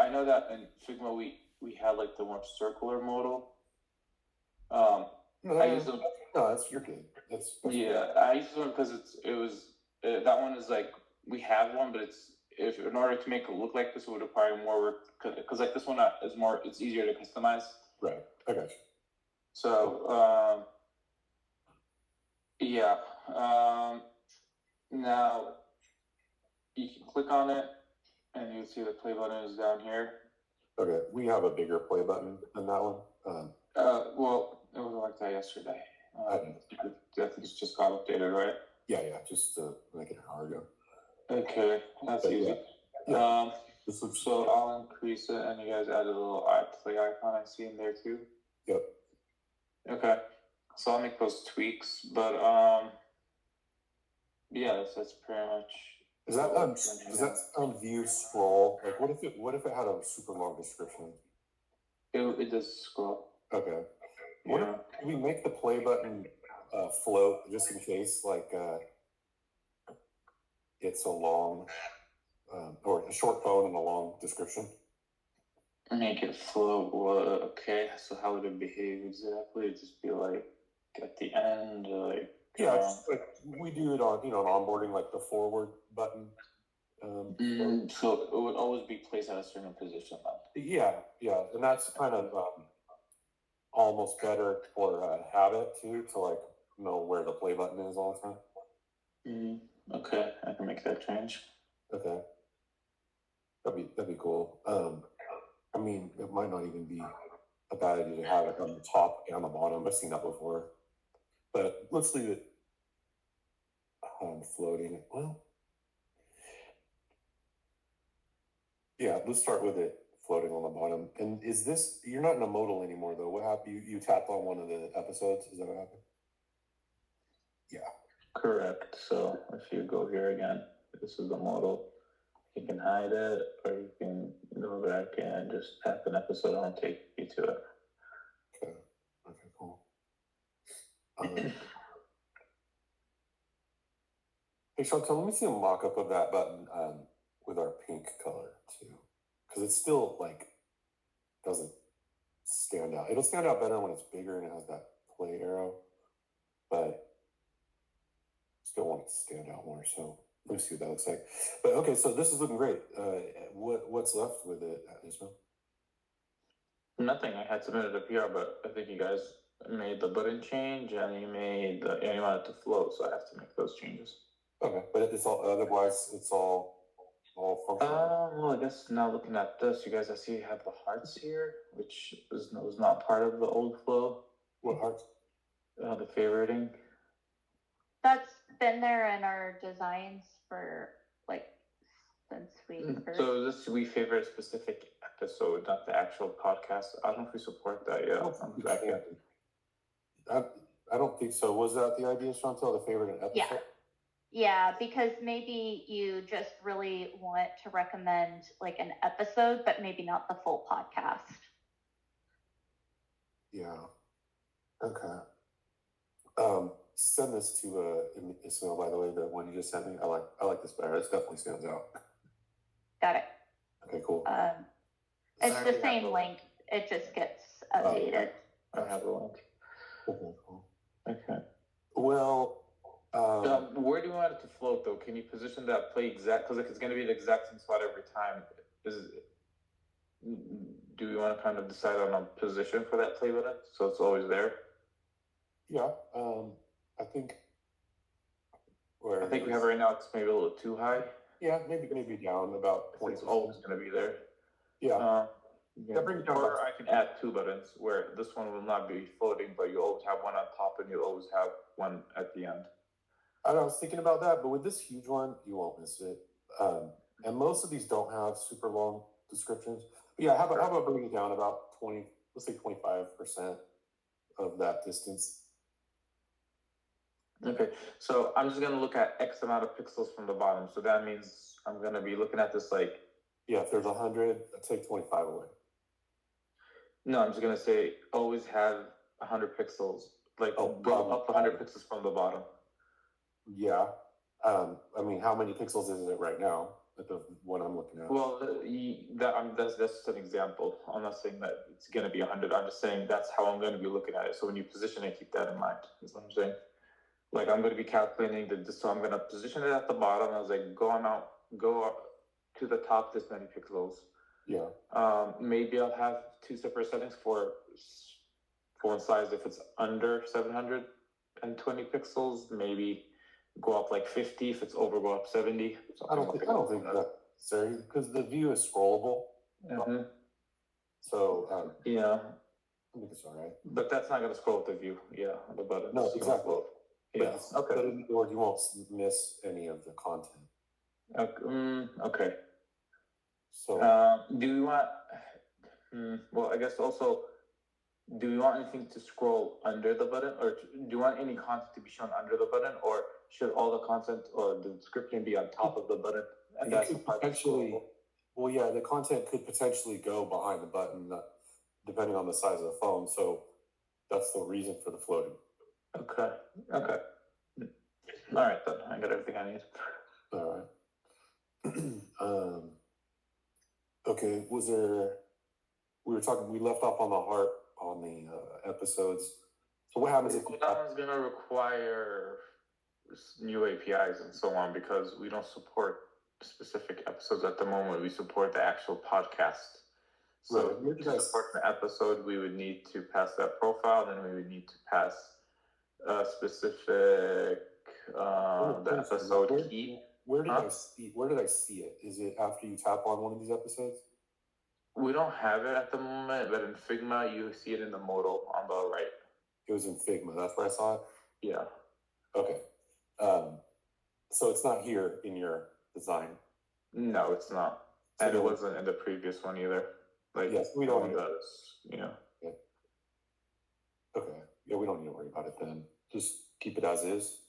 I know that in Figma we had like the more circular modal. I use them. No, you're good. That's yeah. I use them because that one is like we have one, but if in order to make it look like this, it would require more work because like this one is more. It's easier to customize. Right. I got you. So yeah. Now you can click on it, and you see the play button is down here. Okay, we have a bigger play button than that one. Well, it was like that yesterday. I think it's just got updated, right? Yeah, just like an hour ago. Okay, that's easy. Yeah. So I'll increase it, and you guys added a little play icon I see in there too. Yep. Okay, so I'll make those tweaks, but yeah, that's pretty much. Does that view scroll? Like, what if it had a super long description? It does scroll. Okay. What if we make the play button float just in case, like it's a long or a short phone and a long description? Make it float. Well, okay. So how would it behave exactly? It'd just be like at the end, like. Yeah, like we do it on onboarding, like the forward button. So it would always be placed at a certain position. Yeah, and that's kind of almost better for habit too, to like know where the play button is all the time. Okay, I can make that change. Okay, that'd be cool. I mean, it might not even be a bad idea to have it on the top and the bottom. I've seen that before, but let's leave it floating. Well, yeah, let's start with it floating on the bottom. And is this, you're not in a modal anymore though. What happened? You tapped on one of the episodes. Is that what happened? Yeah. Correct. So if you go here again, this is the modal. You can hide it, or you can go back and just tap an episode and take you to it. Okay, cool. Hey, Chantal, let me see a mock-up of that button with our pink color too, because it still like doesn't stand out. It'll stand out better when it's bigger and it has that play arrow, but still want it to stand out more. So let me see what that looks like. But okay, so this is looking great. What's left with it, Ismail? Nothing. I had submitted a PR, but I think you guys made the button change and you made and you want it to float, so I have to make those changes. Okay, but it's all otherwise it's all functional. Well, I guess now looking at this, you guys, I see you have the hearts here, which was not part of the old flow. What hearts? The favoriting. That's been there in our designs for like since we first. So this we favorite a specific episode, not the actual podcast. I don't know if we support that yet. I don't think so. Was that the idea, Chantal, the favorite episode? Yeah, because maybe you just really want to recommend like an episode, but maybe not the full podcast. Yeah. Okay. Send this to Ismail, by the way, the one you just sent me. I like this better. It definitely stands out. Got it. Okay, cool. It's the same link. It just gets updated. I have a link. Okay, cool. Okay. Well, where do you want it to float though? Can you position that play exact? Because it's going to be the exact same spot every time. Do you want to kind of decide on a position for that play button so it's always there? Yeah. I think. I think we have right now. It's maybe a little too high. Yeah, maybe down about 20. It's always going to be there. Yeah. Or I can add two buttons where this one will not be floating, but you always have one on top and you always have one at the end. I was thinking about that, but with this huge one, you won't miss it. And most of these don't have super long descriptions. But yeah, how about bringing it down about 20, let's say 25% of that distance. Okay, so I'm just going to look at X amount of pixels from the bottom. So that means I'm going to be looking at this like... Yeah, if there's 100, I'd take 25 away. No, I'm just going to say always have 100 pixels. Like go up 100 pixels from the bottom. Yeah. I mean, how many pixels is it right now? at the one I'm looking at. Well, that's just an example. I'm not saying that it's going to be 100. I'm just saying that's how I'm going to be looking at it. So when you position it, keep that in mind. Is what I'm saying. Like I'm going to be calculating so I'm going to position it at the bottom. I was like, go up to the top this many pixels. Yeah. Maybe I'll have two separate settings for font size if it's under 720 pixels. Maybe go up like 50. If it's over, go up 70. I don't think that's necessary because the view is scrollable. Mm-hmm. So yeah, I think it's all right. but that's not going to scroll with the view. Yeah, the button. No, exactly. Yeah. Okay. But in other words, you won't miss any of the content. Okay. So do we want? Well, I guess also, do we want anything to scroll under the button, or do you want any content to be shown under the button, or should all the content or the description be on top of the button? And that's potentially. Well, yeah, the content could potentially go behind the button, depending on the size of the phone. So that's the reason for the floating. Okay. All right, then I got everything I need. All right. Okay. We left off on the heart on the episodes. So what happens if that one's gonna require new APIs and so on because we don't support specific episodes at the moment. We support the actual podcast. So to support the episode, we would need to pass that profile, then we would need to pass a specific the episode key. Where did I see it? Is it after you tap on one of these episodes? We don't have it at the moment, but in Figma, you see it in the modal on the right. It was in Figma. That's where I saw it? Yeah. Okay. So it's not here in your design? No, it's not. So and it wasn't in the previous one either. Like, yes, we don't. Yeah. Okay. Yeah, we don't need to worry about it then. Just keep it as is.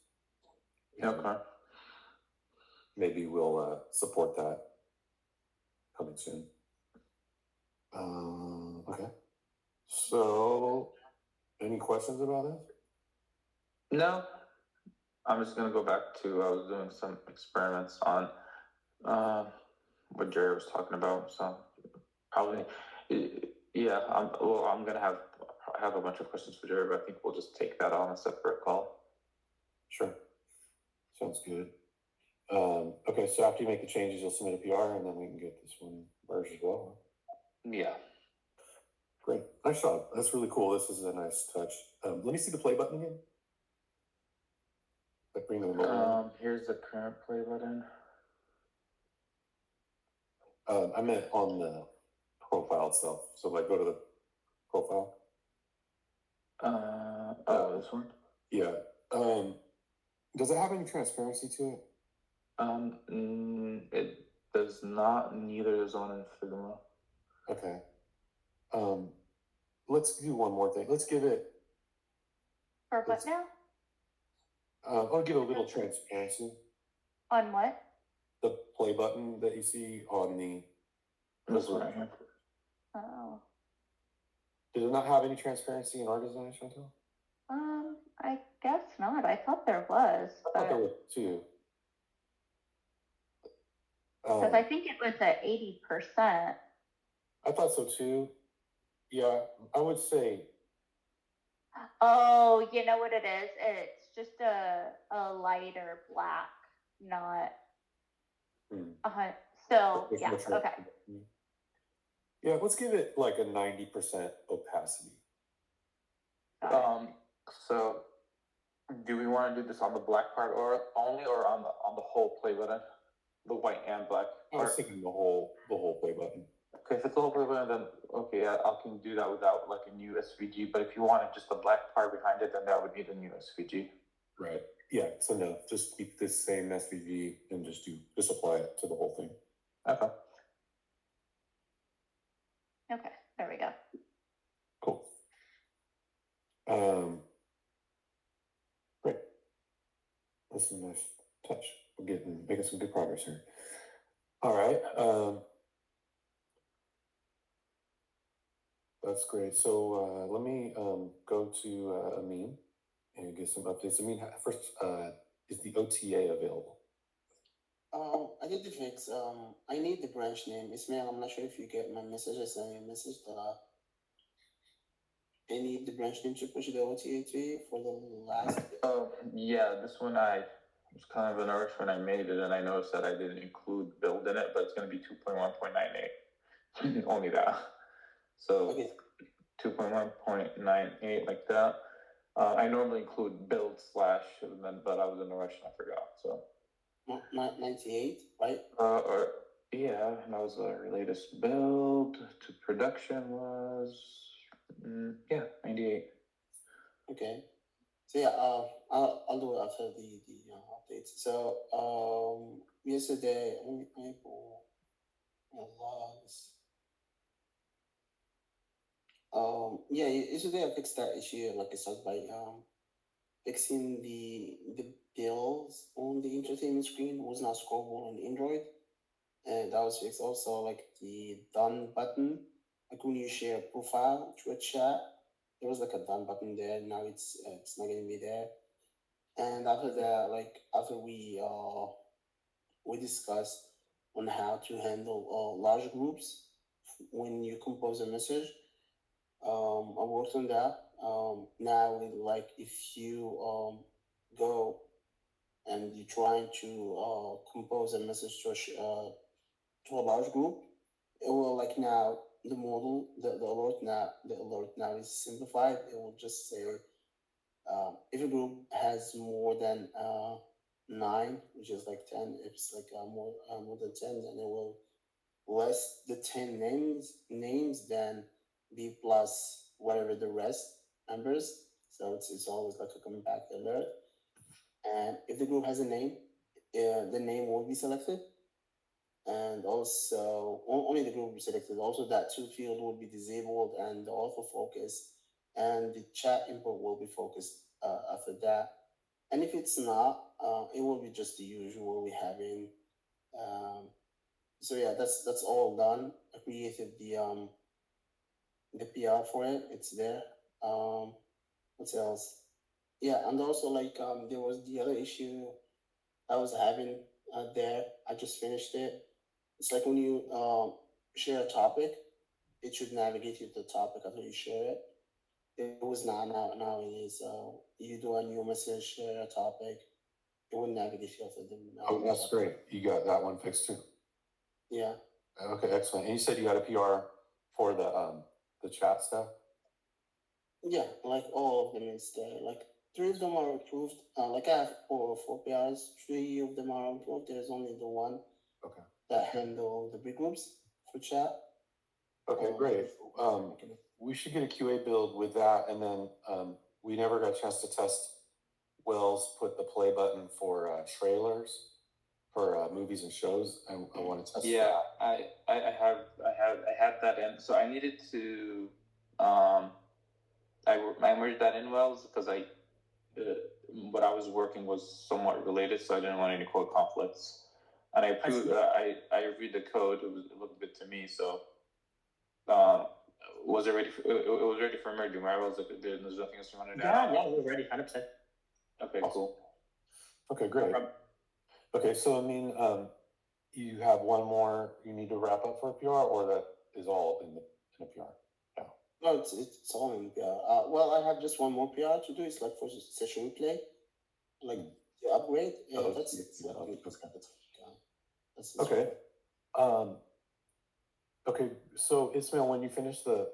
Okay. Maybe we'll support that coming soon. Okay. So, any questions about this? No. I'm just gonna go back to I was doing some experiments on what Jerry was talking about. So probably, yeah. I'm gonna have a bunch of questions for Jerry, but I think we'll just take that on a separate call. Sure. Sounds good. Okay, so after you make the changes, you'll submit a PR, and then we can get this one merged as well. Yeah. Great. Nice job. That's really cool. This is a nice touch. Let me see the play button again. Like bring them over. Here's the current play button. I meant on the profile itself. So like go to the profile. This one? Yeah. Does it have any transparency to it? It does not. Neither is on in Figma. Okay. Let's do one more thing. Let's give it. For what now? I'll give it a little transparency. On what? The play button that you see on the. This one right here. Oh. Does it not have any transparency in our design, Chantal? I guess not. I thought there was. I thought there was too. Because I think it was at 80%. I thought so too. Yeah, I would say. Oh, you know what it is? It's just a lighter black, not. So yeah, okay. Yeah, let's give it like a 90% opacity. So do we want to do this on the black part or only, or on the whole play button, the white and black part? I was thinking the whole play button. Okay, if it's the whole play button, then okay, I can do that without like a new SVG. But if you wanted just the black part behind it, then that would need a new SVG. Right. Yeah. So no, just keep this same SVG and just apply it to the whole thing. Okay. Okay, there we go. Cool. Great. This is a nice touch. We're making some good progress here. All right. That's great. So let me go to Amine and get some updates. Amine, first, is the OTA available? I did the fix. I need the branch name. Ismail, I'm not sure if you get my message. I sent you a message that I need the branch name to push the OTA tree for the last. Yeah, this one I was kind of in a rush when I made it, and I noticed that I didn't include build in it, but it's going to be 2.1.98. Only that. So Okay. 2.1.98 like that. I normally include build slash, but I was in a rush and I forgot. So 98, right? or yeah, that was our latest build to production was 98. Okay. So yeah, I'll do it after the updates. So yesterday I pull my logs. Yeah, yesterday I fixed that issue. Like I started by fixing the bills on the entertainment screen was not scrollable on Android, and that was fixed. Also, like the done button, like when you share a profile to a chat, there was like a done button there. Now it's not gonna be there. And after that, like after we discussed on how to handle large groups when you compose a message. I worked on that. Now, like if you go and you're trying to compose a message to a large group, it will like now the model the alert now is simplified. It will just say if a group has more than 9, which is like 10, if it's like more than 10, then it will less the 10 names than b plus whatever the rest numbers. So it's always like a compact alert. And if the group has a name, the name will be selected, and also only the group will be selected. Also, that to field will be disabled, and the autofocus and the chat input will be focused after that. And if it's not, it will be just the usual we having. So yeah, that's all done. I created the PR for it. It's there. What else? Yeah, and also like there was the other issue I was having there. I just finished it. It's like when you share a topic, it should navigate you to the topic after you share it. It was not now it is. You do a new message, share a topic, it will navigate you after the. Oh, that's great. You got that one fixed too. Yeah. Okay, excellent. And you said you got a PR for the chat stuff. Yeah, like all of them is there. Like 3 of them are approved. Like I have four PRs. 3 of them are approved. There's only the one Okay. that handle the big groups for chat. Okay, great. We should get a QA build with that, and then we never got a chance to test Wells put the play button for trailers for movies and shows. I want to test. Yeah, I had that in. So I needed to I merged that in Wells because what I was working was somewhat related, so I didn't want any code conflicts. And I reviewed the code. It looked good to me. So was it ready? It was ready for merging, right? Was there's nothing else you wanted to add? Yeah, we're ready, 100%. Okay, awesome. cool. Okay, great. Okay, so I mean, you have one more you need to wrap up for a PR, or that is all in a PR? No, it's all in PR. Well, I have just one more PR to do. It's like for session replay, like the upgrade. Yeah, that's okay. Okay, so Ismail, when you finish the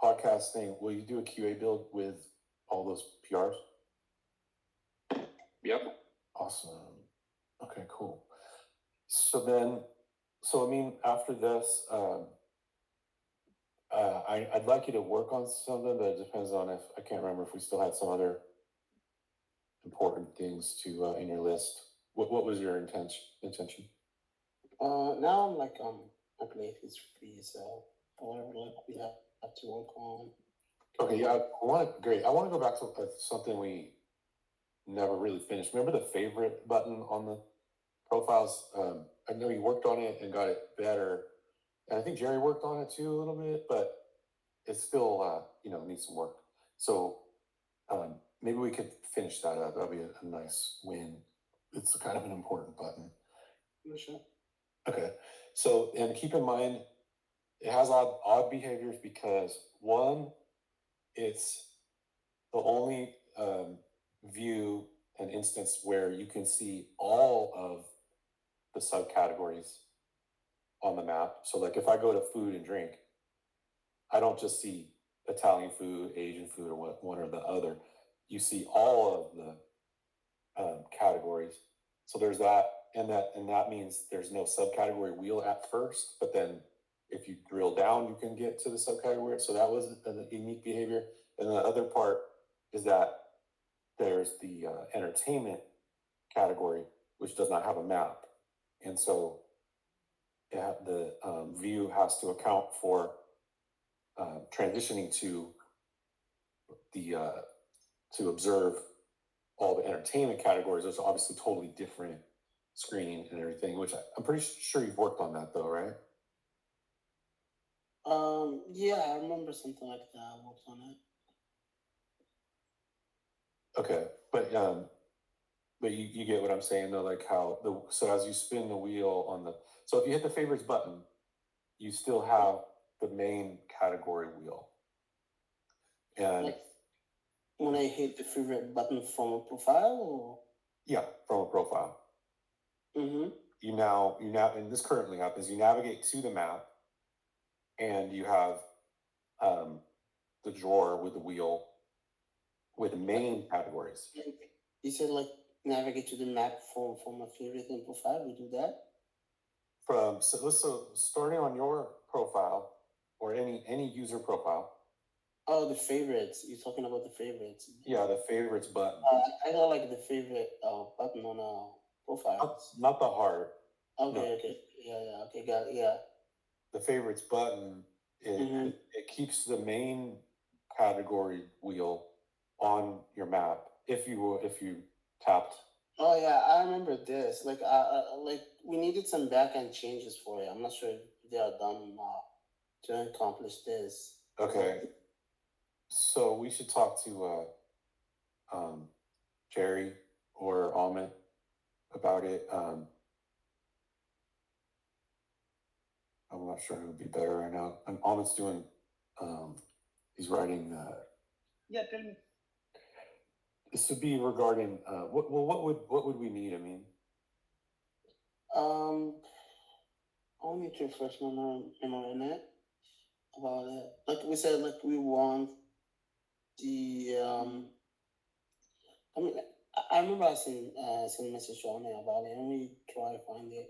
podcast thing, will you do a QA build with all those PRs? Yep. Awesome. Okay, cool. So I mean, after this, I'd like you to work on something, but it depends on if I can't remember if we still had some other important things to in your list. What was your intention? Now I'm like play is free, so whatever like we have to work on. Okay, yeah, I want to go back to something we never really finished. Remember the favorite button on the profiles? I know you worked on it and got it better, and I think Jerry worked on it too a little bit, but it's still needs some work. So maybe we could finish that up. That'd be a nice win. It's kind of an important button. For sure. Okay. So, and keep in mind, it has odd behaviors because one, it's the only view and instance where you can see all of the subcategories on the map. So, like if I go to food and drink, I don't just see Italian food, Asian food, or one or the other. You see all of the categories. So there's that, and that means there's no subcategory wheel at first. But then, if you drill down, you can get to the subcategory. So that was a unique behavior. And the other part is that there's the entertainment category, which does not have a map, and so the view has to account for transitioning to the to observe all the entertainment categories. There's obviously totally different screen and everything, which I'm pretty sure you've worked on that though, right? Yeah, I remember something like that. I worked on it. Okay, but you get what I'm saying though, like how so as you spin the wheel on the, so if you hit the favorites button, you still have the main category wheel. And Like when I hit the favorite button from a profile, or yeah, from a profile. mm-hmm. You now, and this currently happens, you navigate to the map and you have the drawer with the wheel with the main categories. You said like navigate to the map from a favorite and profile. We do that. So starting on your profile or any user profile. Oh, the favorites. You're talking about the favorites. Yeah, the favorites button. I got like the favorite button on profile. Not the heart. Okay, No. okay, yeah, okay, got it, yeah. The favorites button, it keeps the main category wheel on your map if you tapped. Oh yeah, I remember this. Like, like we needed some backend changes for it. I'm not sure if they are done to accomplish this. Okay, so we should talk to Jerry or Amine about it. I'm not sure who would be better right now. And Amin's doing, he's writing. Yeah, tell me. This would be regarding what would we need? I mean, I'll need to refresh my memory on it about it. Like we said, like we want the I mean, I remember I sent a message on it about it, and we try to find it.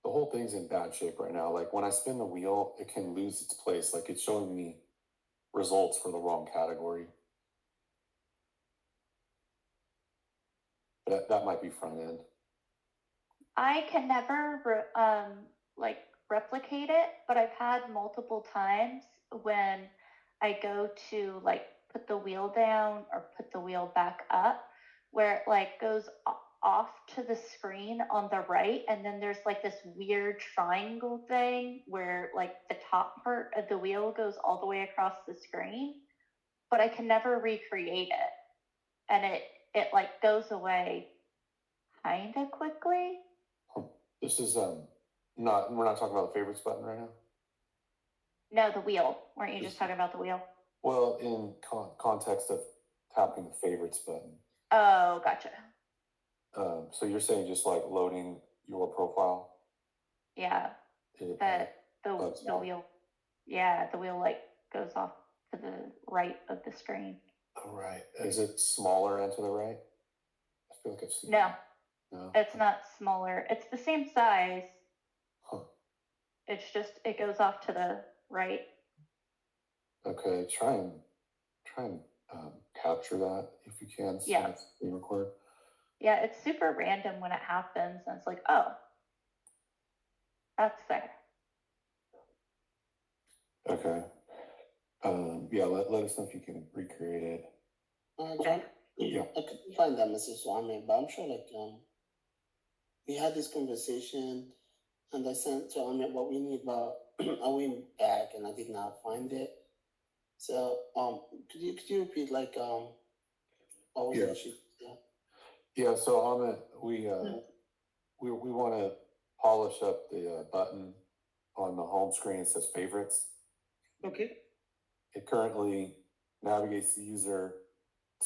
the whole thing's in bad shape right now. Like when I spin the wheel, it can lose its place. Like it's showing me results for the wrong category. That might be front end. I can never like replicate it, but I've had multiple times when I go to like put the wheel down or put the wheel back up, where it like goes off to the screen on the right, and then there's like this weird triangle thing where like the top part of the wheel goes all the way across the screen, but I can never recreate it, and it like goes away kind of quickly. This is not, we're not talking about the favorites button right now. No, the wheel. Weren't you just talking about the wheel? Well, in context of tapping the favorites button. Oh, gotcha. So you're saying just like loading your profile? Yeah. The wheel. Yeah, the wheel like goes off to the right of the screen. Oh, right. Is it smaller and to the right? I feel like I've seen No. that. No, it's not smaller. It's the same size. Huh. It's just it goes off to the right. Okay, try and capture that if you can. So Yeah. it's being recorded. Yeah, it's super random when it happens, and it's like, oh, that's there. Okay. Yeah, let us know if you can recreate it. John, Yeah. I couldn't find that message on me, but I'm sure like we had this conversation, and I sent to Amit what we need, but I went back and I did not find it. So could you repeat like always Yeah. an issue. Yeah. Yeah, so Amit, we want to polish up the button on the home screen. It says favorites. Okay. It currently navigates the user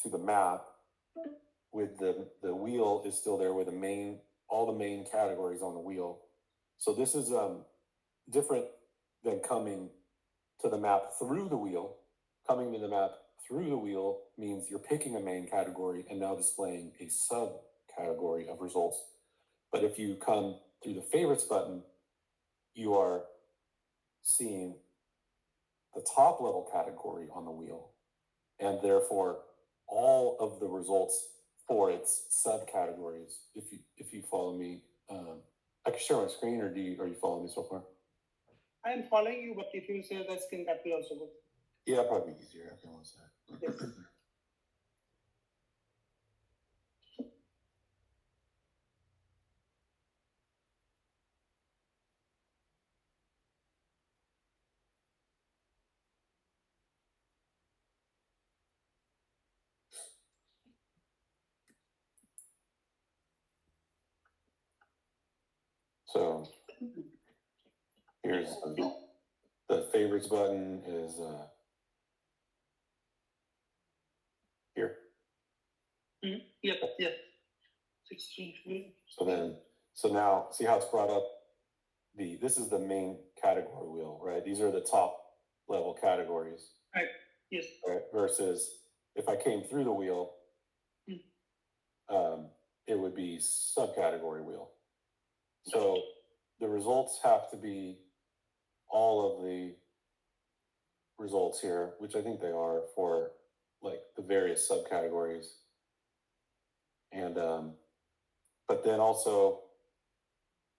to the map with the wheel is still there with all the main categories on the wheel. So this is different than coming to the map through the wheel. Coming to the map through the wheel means you're picking a main category and now displaying a subcategory of results. But if you come through the favorites button, you are seeing the top level category on the wheel, and therefore all of the results for its subcategories. If you follow me, I can share my screen, or are you following me so far? I am following you, but if you share the screen, that will also work. Yeah, probably easier. Okay, one sec. Yes. So here's the favorites button is here. Yep. 16. So now see how it's brought up this is the main category wheel, right? These are the top level categories. Right. Yes. Right? Versus if I came through the wheel, it would be subcategory wheel. So the results have to be all of the results here, which I think they are for like the various subcategories. And but then also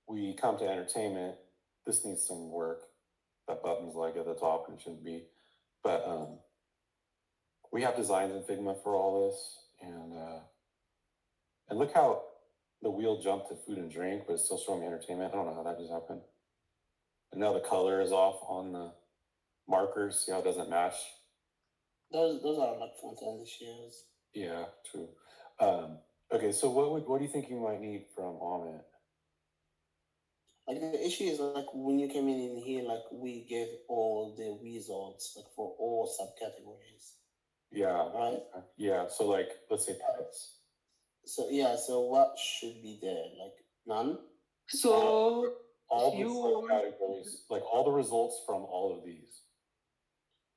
we come to entertainment. This needs some work. That button's like at the top and it shouldn't be. But we have designs in Figma for all this, and look how the wheel jumped to food and drink, but it's still showing me entertainment. I don't know how that just happened. And now the color is off on the markers. See how it doesn't match? Those are like front end issues. Yeah, true. Okay, so what do you think you might need from Amit? Like the issue is like when you came in here, like we gave all the results like for all subcategories. Yeah. Right. Yeah. So like, let's say pets. So yeah. So what should be there? Like none. So all the subcategories, like all the results from all of these.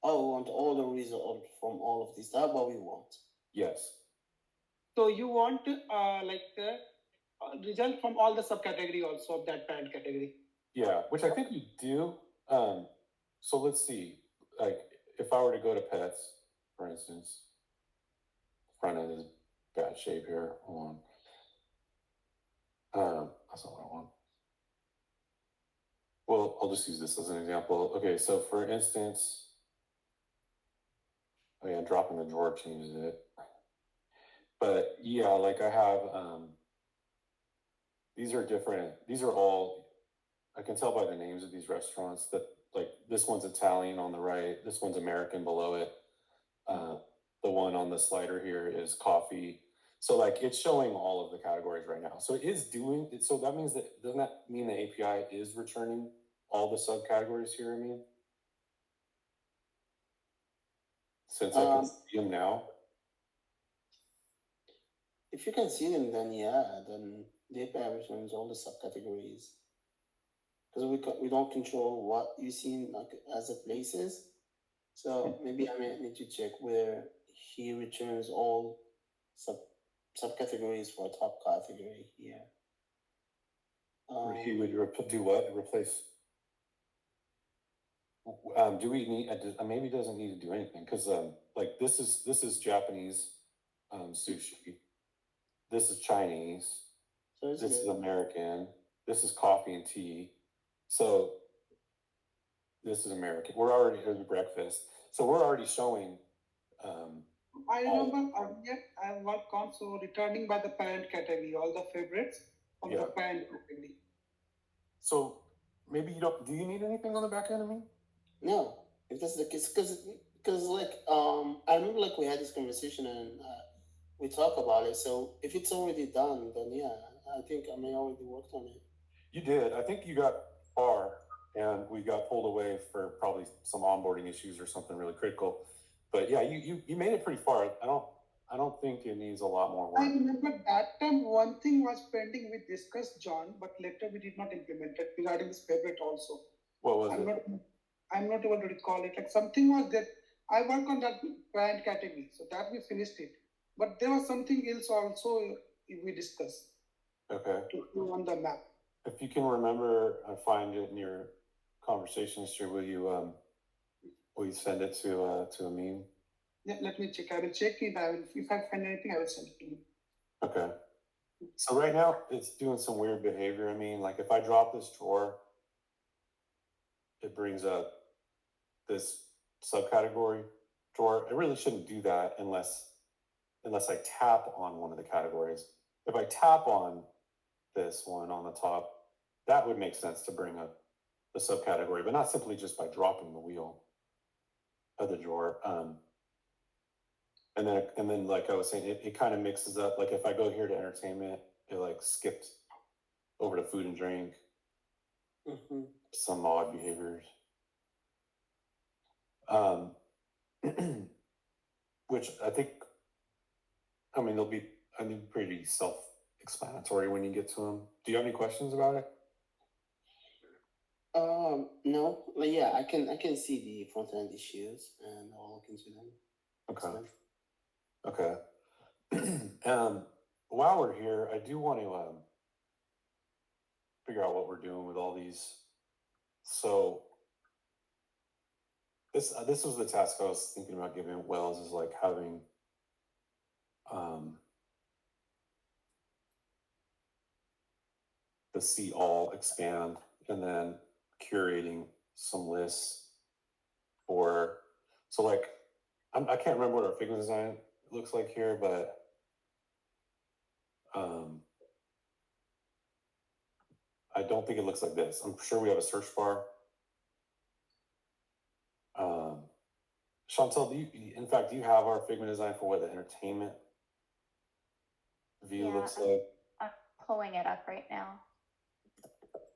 Oh, we want all the results from all of these. That's what we want. Yes. So you want like the result from all the subcategory also of that parent category. Yeah, which I think we do. So let's see. Like if I were to go to pets, for instance, front end is bad shape here. Hold on. That's not what I want. Well, I'll just use this as an example. Okay, so for instance, oh yeah, dropping the drawer changes it. But yeah, like I have, these are different. These are all, I can tell by the names of these restaurants that like this one's Italian on the right, this one's American below it. The one on the slider here is coffee. So like it's showing all of the categories right now. So it is doing it. So that means that, doesn't that mean the API is returning all the subcategories here, Amine? Since I can see them now. If you can see them, then yeah, then the API returns all the subcategories. Because we don't control what you see like as the places. So maybe I may need to check where he returns all subcategories for a top category here. He would do what? Replace. Do we need? Maybe it doesn't need to do anything because like this is Japanese sushi. This is Chinese. So this is American. This is coffee and tea. So this is American. We're already having breakfast. So we're already showing. I remember I worked on so returning by the parent category, all the favorites from the parent category. So maybe you don't. Do you need anything on the back end of me? No, if that's the case, because like I remember like we had this conversation and we talk about it. So if it's already done, then yeah, I think I may already worked on it. You did. I think you got far, and we got pulled away for probably some onboarding issues or something really critical. But yeah, you made it pretty far. I don't think it needs a lot more I work. remember that time one thing was pending. We discussed John, but later we did not implement it regarding this favorite also. What was I'm it? not I'm not able to recall it. Like something was that I worked on that brand category, so that we finished it. But there was something else also we discussed Okay. to do on the map. If you can remember and find it in your conversation history, will you send it to Amine? Yeah, let me check. I will check it. If I find anything, I will send it to you. Okay. So right now it's doing some weird behavior. I mean, like if I drop this drawer, it brings up this subcategory drawer. It really shouldn't do that unless I tap on one of the categories. If I tap on this one on the top, that would make sense to bring up the subcategory, but not simply just by dropping the wheel of the drawer. And then like I was saying, it kind of mixes up. Like if I go here to entertainment, it like skipped over to food and drink. Mm-hmm. Some odd behaviors. Which I think, I mean, pretty self-explanatory when you get to them. Do you have any questions about it? No, but yeah, I can see the front end issues and I'll look into them. Okay. Okay. While we're here, I do want to figure out what we're doing with all these. So this was the task I was thinking about giving Wells, is like having the see all expand, and then curating some lists for, so like I can't remember what our Figma design looks like here, but I don't think it looks like this. I'm sure we have a search bar. Chantel, do you have our Figma design for what the entertainment view looks like? I'm pulling it up right now.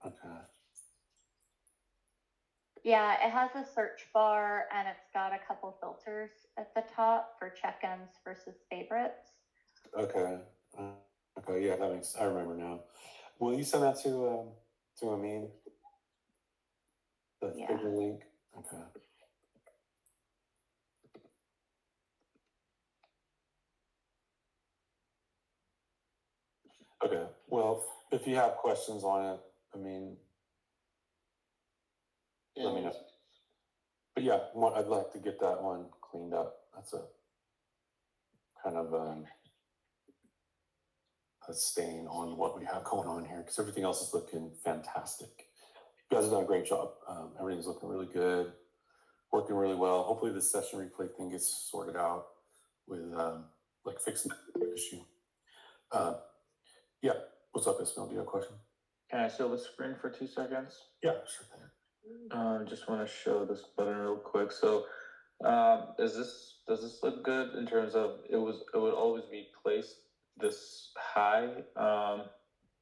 Okay. Yeah, it has a search bar and it's got a couple filters at the top for check-ins versus favorites. Okay. Okay. Yeah, I remember now. Will you send that to Amine? The Figma link. Okay. Okay. Well, if you have questions on it, I mean, let me know. But yeah, I'd like to get that one cleaned up. That's a kind of a stain on what we have going on here, because everything else is looking fantastic. You guys have done a great job. Everything's looking really good, working really well. Hopefully this session replay thing gets sorted out with like fixing the issue. Yeah. What's up, Ismail? Do you have a question? Can I show the screen for 2 seconds? Yeah, sure thing. Just want to show this button real quick. So, does this look good in terms of it would always be placed this high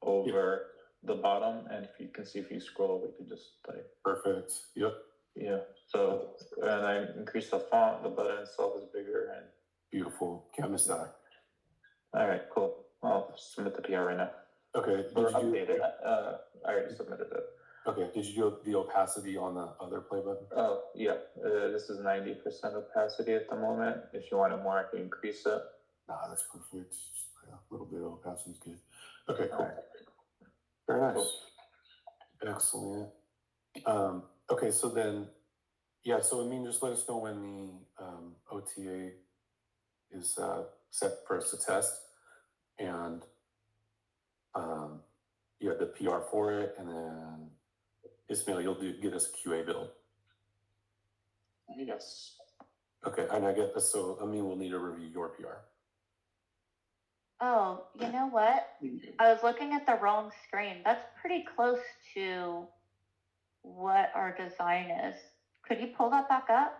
over the bottom, and if you can see, if you scroll, we could just like perfect. Yep. Yeah. So, and I increased the font. The button itself is bigger and beautiful. Can't miss that. All right, cool. I'll submit the PR right now. Okay. Or update it. I already submitted it. Okay. Did you do the opacity on the other play button? Oh, yeah. This is 90% opacity at the moment. If you want it more, I can increase it. Nah, that's perfect. Just a little bit of opacity is good. Okay, cool. Right. Very nice. Cool. Excellent. Okay, so then, yeah, so I mean, just let us know when the OTA is set for us to test, and you have the PR for it, and then Ismail, you'll get us a QA build. Yes. Okay, and I get this, so Amine will need to review your PR. Oh, you know what? I was looking at the wrong screen. That's pretty close to what our design is. Could you pull that back up?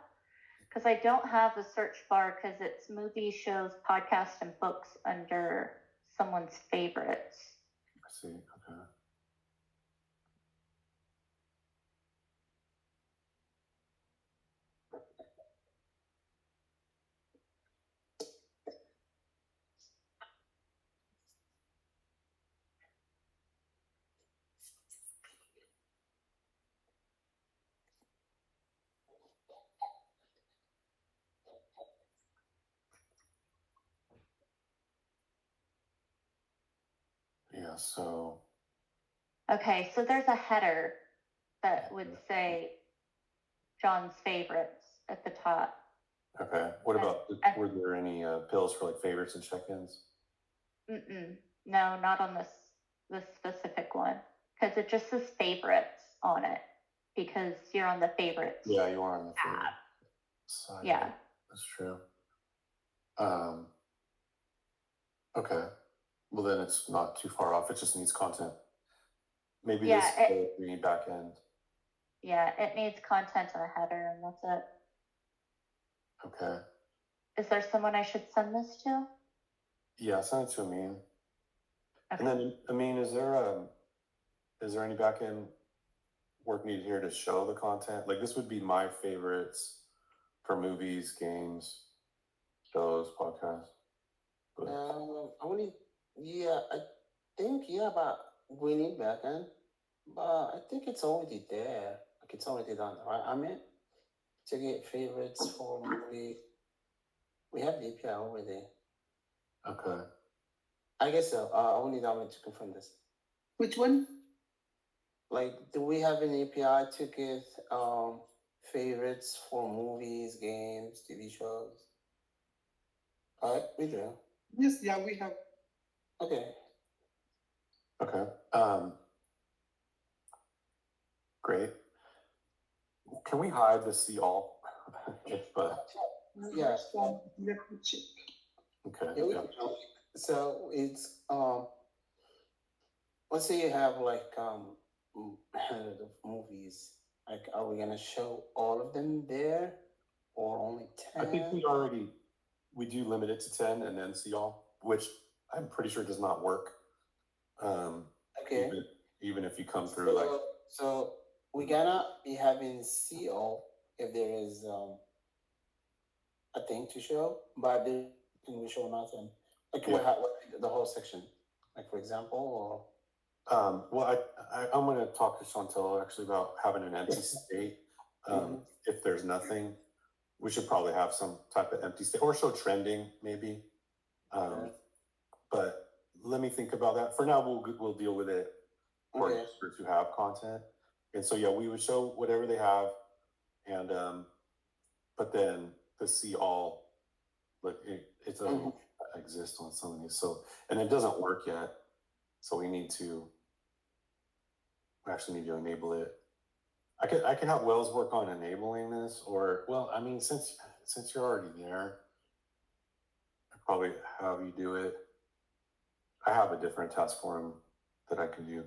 because I don't have a search bar because it's movies, shows, podcasts, and books under someone's favorites. I see. Okay. Yeah, so. Okay, so there's a header that would say John's favorites at the top. Okay. What about, were there any pills for like favorites and check-ins? No, not on this specific one, because it just says favorites on it, because you're on the favorites. Yeah, you are on the favorite side. Yeah. That's true. Okay. Well, then it's not too far off. It just needs content. Maybe we need back end. Yeah, it needs content and a header, and that's it. Okay. Is there someone I should send this to? Yeah, send it to Amine. Okay. And then, Amine, is there any back end work needed here to show the content? Like, this would be my favorites for movies, games, shows, podcasts. But I think, but we need backend. But I think it's already there. Like, it's already done, right? I mean, to get favorites for movie, we have the API already. Okay. I guess so. I need Amine to confirm this. Which one? Like, do we have an API to get favorites for movies, games, TV shows? All right, we do. Yes, yeah, we have. Okay. Okay. Great. Can we hide the see all? Yes. Let me check. Okay. Yeah, so it's let's say you have like 100 of movies. Like, are we gonna show all of them there, or only 10? I think we do limit it to 10 and then see all, which I'm pretty sure does not work. Okay. Even if you come through so we're gonna be having see all if there is a thing to show, but then we show nothing. Like, what the whole section, like, for example, or well, I'm going to talk to Chantal actually about having an empty state. If there's nothing, we should probably have some type of empty state or show trending maybe. But let me think about that. For now, we'll deal with it for users who have content. And so, yeah, we would show whatever they have, and but then the see all, like it doesn't exist on some of these. So, and it doesn't work yet. So we actually need to enable it. I can help Wells work on enabling this, or, well, I mean, since you're already there, I probably have you do it. I have a different task for him that I can do.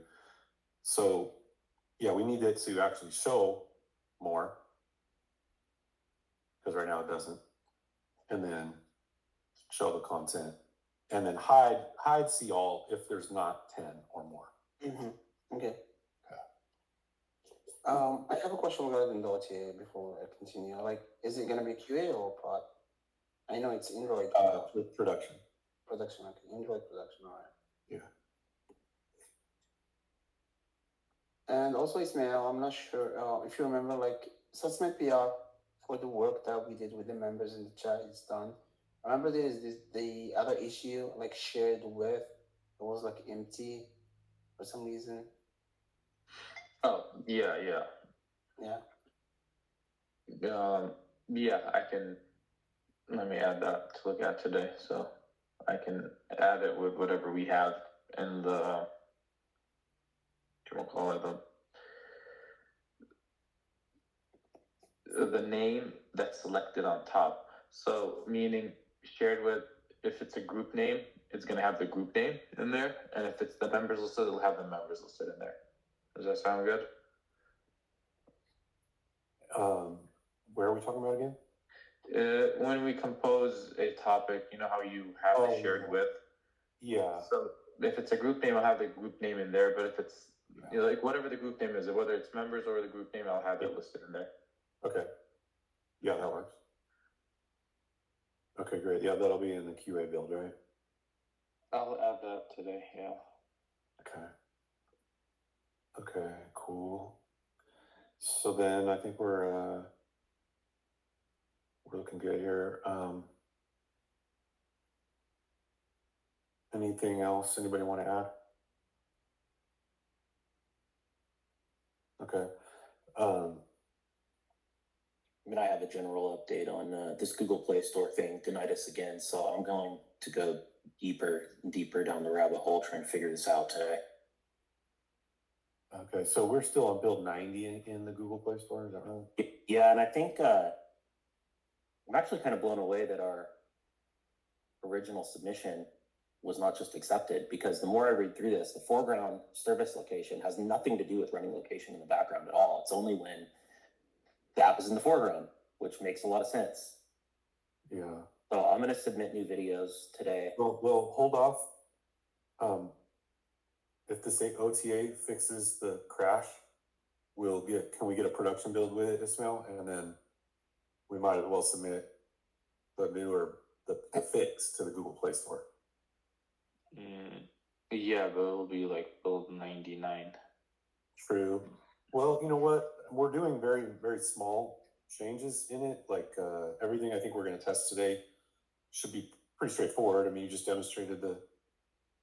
So, yeah, we need it to actually show more, because right now it doesn't. And then show the content, and then hide see all if there's not 10 or more. Okay. I have a question regarding Dottie before I continue. Like, is it gonna be QA or prod? I know it's Android. Production. Production, okay. Android production, all right. Yeah. And also, Ismail, I'm not sure if you remember, like, Sussman PR for the work that we did with the members in the chat is done. Remember, there is the other issue, like, shared with, it was like empty for some reason. Oh, yeah. Yeah. Yeah, I can, let me add that to look at today. So I can add it with whatever we have in the, the name that's selected on top. So meaning shared with, if it's a group name, it's going to have the group name in there. And if it's the members listed, it'll have the members listed in there. Does that sound good? Where are we talking about again? When we compose a topic, you know how you have it shared with. Yeah. So if it's a group name, I'll have the group name in there. But if it's like whatever the group name is, whether it's members or the group name, I'll have it listed in there. Okay. Yeah, that works. Okay, great. Yeah, that'll be in the QA build, right? I'll add that today. Yeah. Okay. Okay, cool. So then I think we're looking good here. Anything else anybody want to add? Okay. I mean, I have a general update on this Google Play Store thing denied us again, so I'm going to go deeper and deeper down the rabbit hole trying to figure this out today. Okay, so we're still on build 90 in the Google Play Store, is that right? Yeah, and I think I'm actually kind of blown away that our original submission was not just accepted, because the more I read through this, the foreground service location has nothing to do with running location in the background at all. It's only when the app is in the foreground, which makes a lot of sense. Yeah. So I'm going to submit new videos today. Well, hold off. If the state OTA fixes the crash, can we get a production build with it, Ismail? And then we might as well submit the the fix to the Google Play Store. Yeah, but it'll be like build 99. True. Well, you know what? We're doing very, very small changes in it. Like everything I think we're going to test today should be pretty straightforward. I mean, you just demonstrated the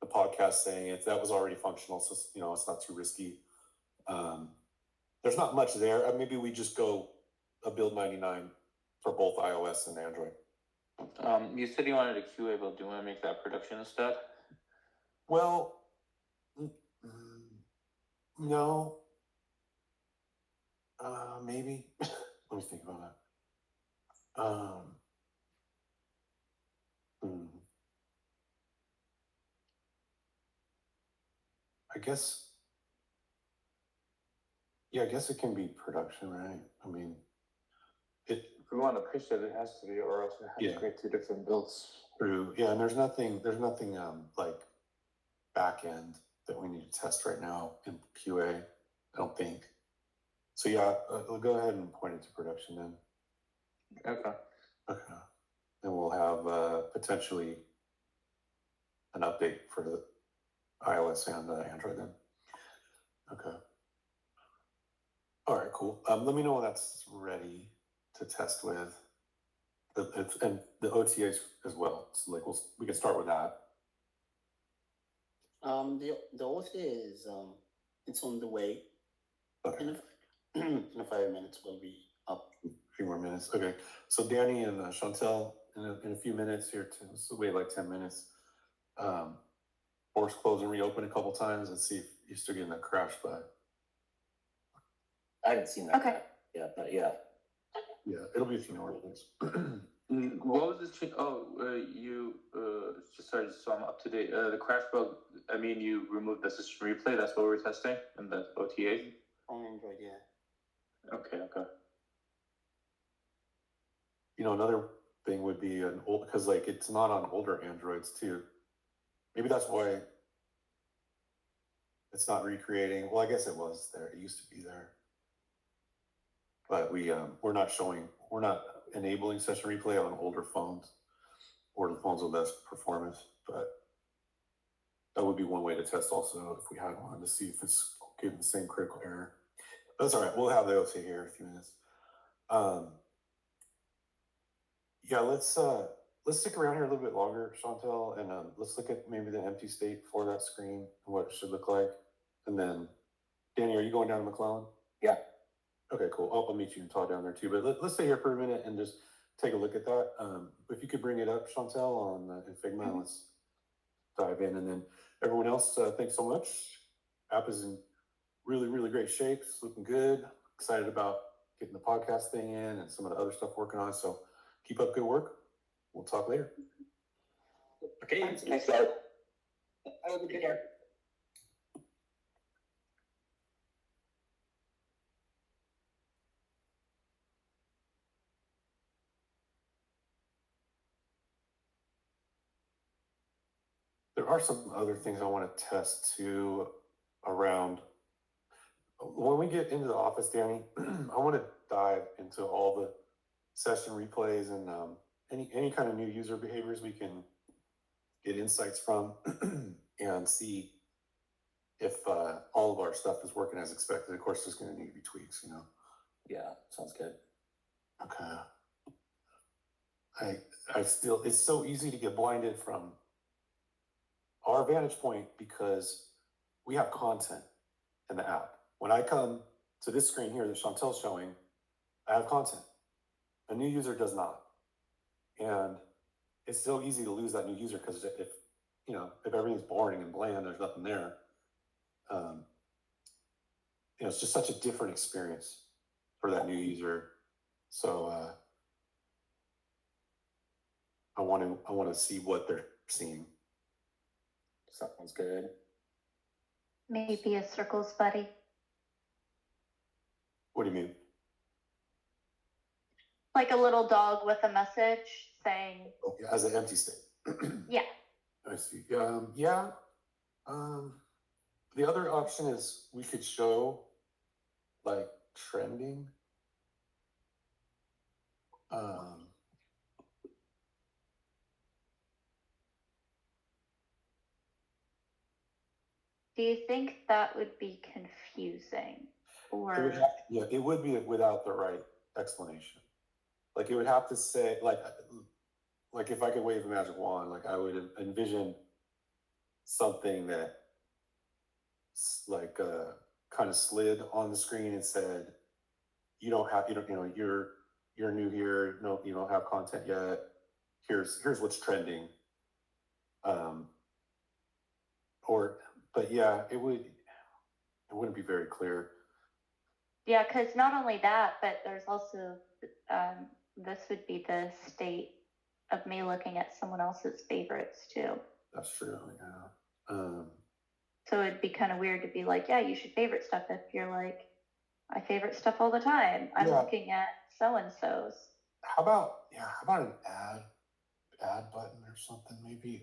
podcast saying it. That was already functional, so it's not too risky. There's not much there. Maybe we just go a build 99 for both iOS and Android. You said you wanted a QA build. Do you want to make that production instead? Well, no. Maybe. Let me think about that. I guess. Yeah, I guess it can be production, right? I mean, if we want to push it, it has to be, or else we have to create two different builds. True. Yeah, and there's nothing like back end that we need to test right now in QA. I don't think. So yeah, we'll go ahead and point it to production then. Okay. Okay. And we'll have potentially an update for the iOS and Android then. Okay. All right, cool. Let me know when that's ready to test with, and the OTAs as well. So like we can start with that. The OTA is it's on the way. Okay. In 5 minutes we'll be up. A few more minutes. Okay. So Danny and Chantel in a few minutes here too. So wait like 10 minutes. Force close and reopen a couple times and see if you're still getting that crash bug. I haven't seen that. Okay. Yeah, but yeah. Yeah, it'll be a few more minutes. What was this? Sorry, so I'm up to date. The crash bug. I mean, you removed the system replay. That's what we're testing in the OTA. On Android, yeah. Okay. Another thing would be because like it's not on older Androids too. Maybe that's why it's not recreating. Well, I guess it was there. It used to be there. But we're not enabling session replay on older phones or the phones with less performance. But that would be one way to test also if we had one to see if it's getting the same critical error. But that's all right. We'll have the OTA here in a few minutes. Yeah, let's stick around here a little bit longer, Chantel, and let's look at maybe the empty state for that screen and what it should look like. And then, Danny, are you going down to McClellan? Yeah. Okay, cool. I'll meet you and Todd down there too. But let's stay here for a minute and just take a look at that. If you could bring it up, Chantel, on in Figma, let's dive in. And then everyone else, thanks so much. App is in really, really great shape. It's looking good. Excited about getting the podcast thing in and some of the other stuff working on. So keep up good work. We'll talk later. Okay. Thanks, guys. Have a good day. There are some other things I want to test too around. When we get into the office, Danny, I want to dive into all the session replays and any kind of new user behaviors we can get insights from and see if all of our stuff is working as expected. Of course, there's going to need to be tweaks, you know. Yeah, sounds good. Okay. I still, it's so easy to get blinded from our vantage point because we have content in the app. When I come to this screen here that Chantel's showing, I have content. A new user does not. And it's so easy to lose that new user because if everything's boring and bland, there's nothing there. It's just such a different experience for that new user. So I want to see what they're seeing. Sounds good. Maybe a Sircles buddy. What do you mean? Like a little dog with a message saying. Oh, yeah, as an empty state. Yeah. I see. Yeah. The other option is we could show like trending. Do you think that would be confusing? Or it would be without the right explanation. Like it would have to say like if I could wave a magic wand, like I would envision something that like kind of slid on the screen and said, you're new here, no, you don't have content yet. Here's what's trending. But yeah, it wouldn't be very clear. yeah, because not only that, but there's also this would be the state of me looking at someone else's favorites too. That's true. Yeah. So it'd be kind of weird to be like, yeah, you should favorite stuff if you're like, I favorite stuff all the time. I'm looking at so and so's. How about an add button or something maybe?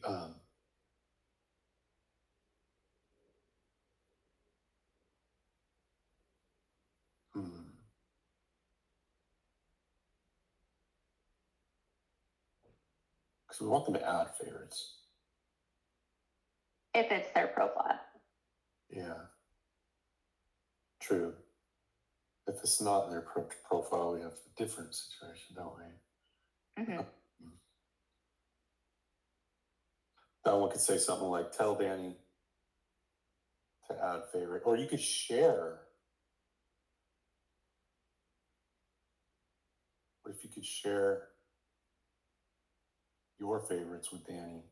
Because we want them to add favorites. If it's their profile. Yeah. True. If it's not in their profile, we have a different situation, don't we? Mm-hmm. That one could say something like, tell Danny to add favorite. Or you could share. What if you could share your favorites with Danny?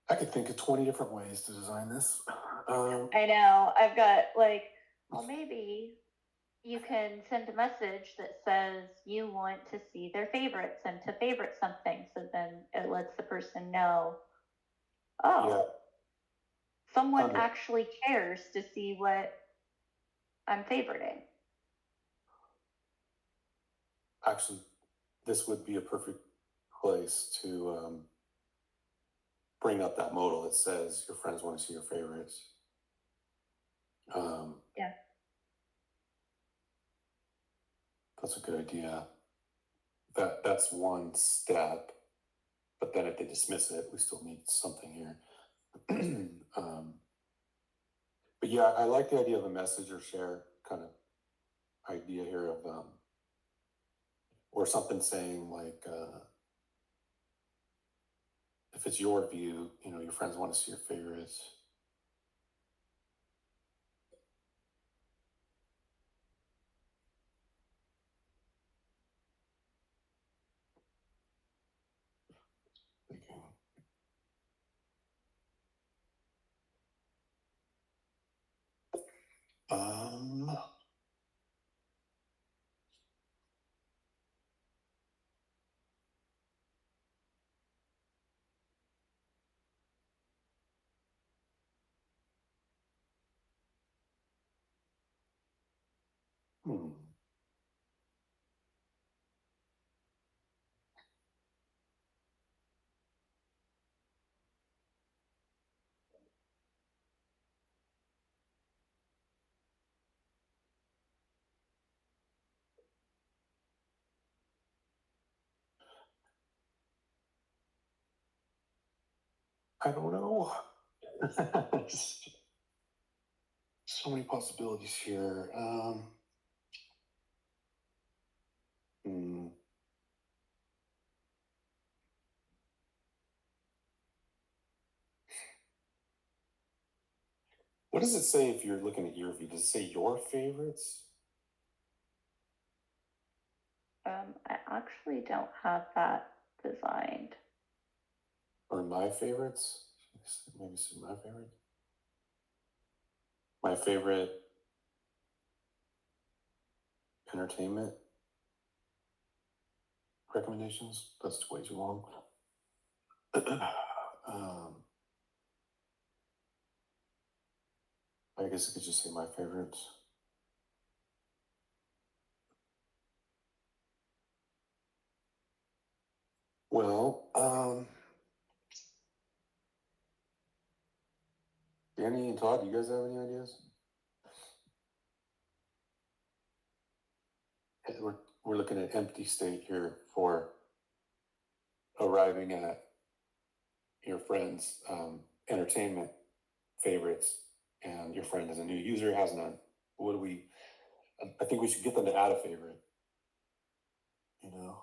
I could think of 20 different ways to design this. I know. I've got like, well, maybe you can send a message that says you want to see their favorites and to favorite something. So then it lets the person know, someone actually cares to see what I'm favoriting. Actually, this would be a perfect place to bring up that modal that says your friends want to see your favorites. Yeah. That's a good idea. That's one step, but then if they dismiss it, we still need something here. But yeah, I like the idea of a message or share kind of idea here of, or something saying like, if it's your view, your friends want to see your favorites. I don't know. So many possibilities here. What does it say if you're looking at your view? Does it say your favorites? I actually don't have that designed. Or my favorites? Maybe see my favorite. My favorite entertainment recommendations. That's way too long. I guess I could just say my favorites. Well, Danny and Todd, do you guys have any ideas? We're looking at empty state here for arriving at your friend's entertainment favorites, and your friend is a new user, has none. What do we? I think we should get them to add a favorite. You know.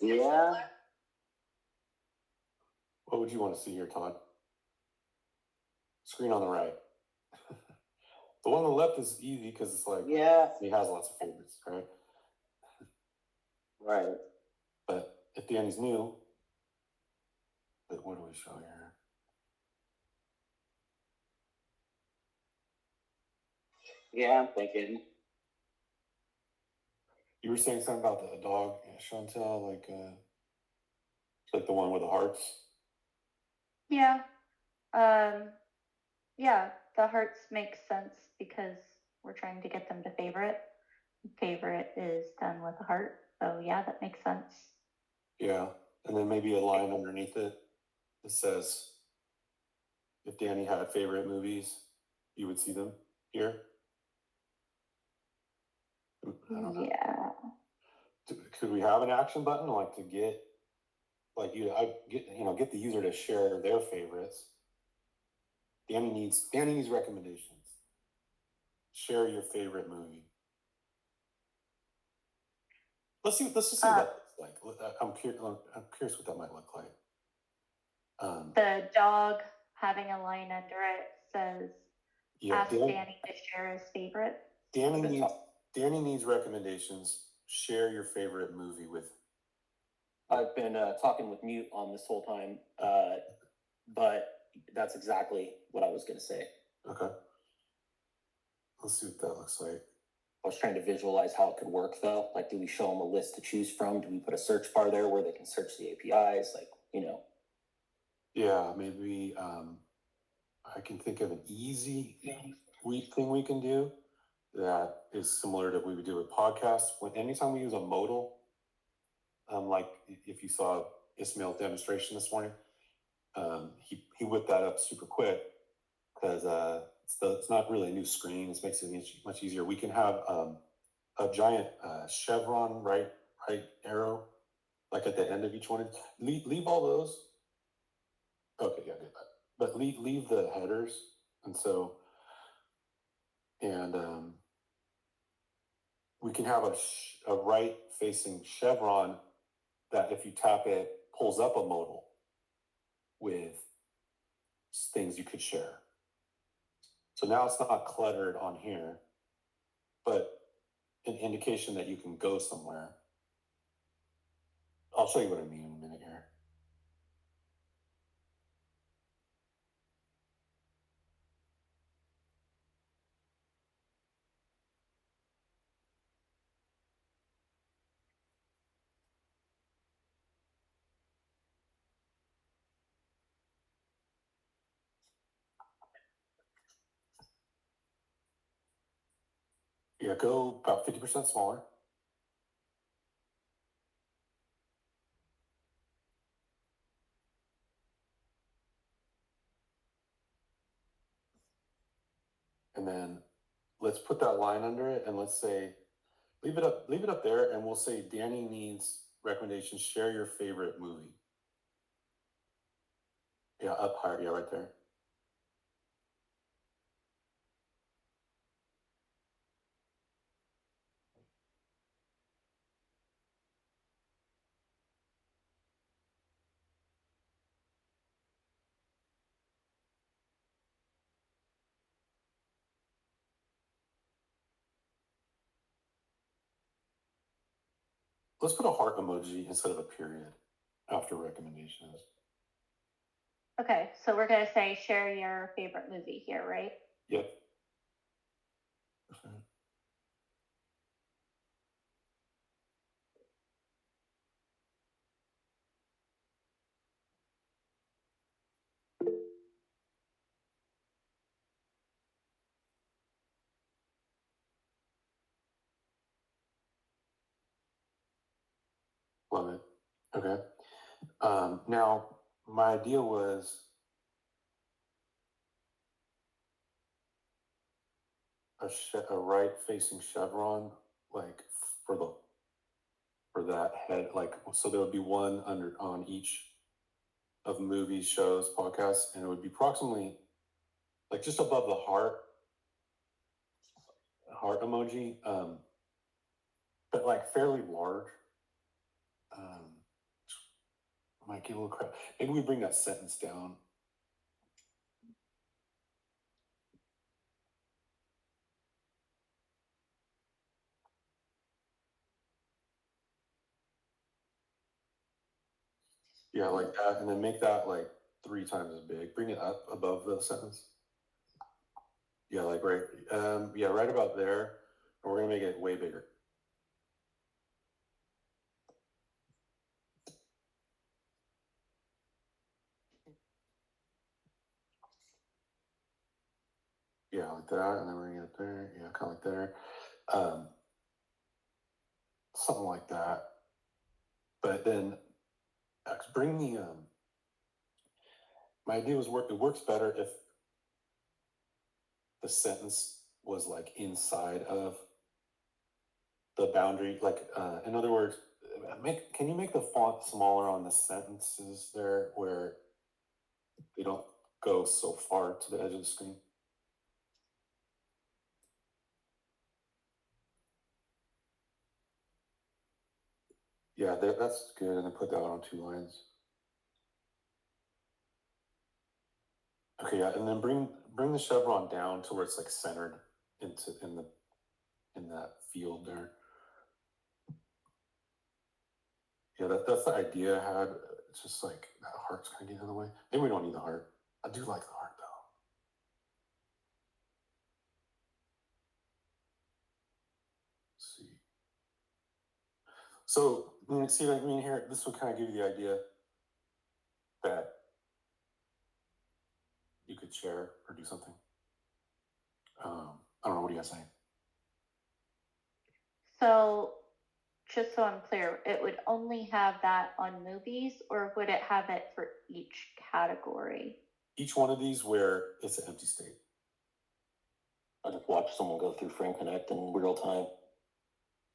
Yeah. What would you want to see here, Todd? Screen on the right. The one on the left is easy because it's like, Yeah. he has lots of favorites, right? Right. But if Danny's new, but what do we show here? Yeah, I'm thinking. You were saying something about the dog, Chantel, like the one with the hearts. Yeah. Yeah, the hearts make sense because we're trying to get them to favorite. Favorite is done with a heart. So yeah, that makes sense. Yeah. And then maybe a line underneath it that says, if Danny had favorite movies, you would see them here. I don't know. Yeah. Could we have an action button like to get, like get the user to share their favorites? Danny needs recommendations. Share your favorite movie. Let's just see what that looks like. I'm curious what that might look like. The dog having a line under it says, ask Danny to share his favorite. Danny needs recommendations. Share your favorite movie with. I've been talking with mute on this whole time, but that's exactly what I was going to say. Okay. Let's see what that looks like. I was trying to visualize how it could work, though. Like, do we show them a list to choose from? Do we put a search bar there where they can search the APIs? Like, Yeah, maybe I can think of an easy thing we can do that is similar to what we would do with podcasts. Anytime we use a modal, like if you saw Ismail's demonstration this morning, he whipped that up super quick because it's not really a new screen. It makes it much easier. We can have a giant chevron right arrow, like at the end of each one. Leave all those. Okay, yeah, I did that. But leave the headers, and we can have a right-facing chevron that, if you tap it, pulls up a modal with things you could share. So now it's not cluttered on here, but an indication that you can go somewhere. I'll show you what I mean in a minute here. Yeah, go about 50% smaller. And then let's put that line under it, and let's say, leave it up there, and we'll say Danny needs recommendations. Share your favorite movie. Yeah, up higher. Yeah, right there. Let's put a heart emoji instead of a period after recommendations. Okay, so we're gonna say share your favorite movie here, right? Yep. Okay. Love it. Okay. Now, my idea was a right-facing chevron, like for that head, like so there would be one on each of movies, shows, podcasts, and it would be approximately like just above the heart emoji, but like fairly large. Might get a little crap. Maybe we bring that sentence down. Yeah, like that, and then make that like 3 times as big. Bring it up above the sentence. Yeah, like right. Yeah, right about there. And we're gonna make it way bigger. Yeah, like that, and then we're gonna get there. Yeah, kind of like there. Something like that. But then bring the my idea was it works better if the sentence was like inside of the boundary, like in other words, can you make the font smaller on the sentences there where they don't go so far to the edge of the screen? Yeah, that's good. And then put that on 2 lines. Okay, yeah, and then bring the chevron down to where it's like centered in that field there. Yeah, that's the idea I had. It's just like that heart's kind of getting in the way. Maybe we don't need the heart. I do like the heart though. Let's see. So see what I mean here? This will kind of give you the idea that you could share or do something. I don't know. What do you guys think? So, just so I'm clear, it would only have that on movies, or would it have it for each category? Each one of these where it's an empty state. I just watched someone go through Frame Connect in real time.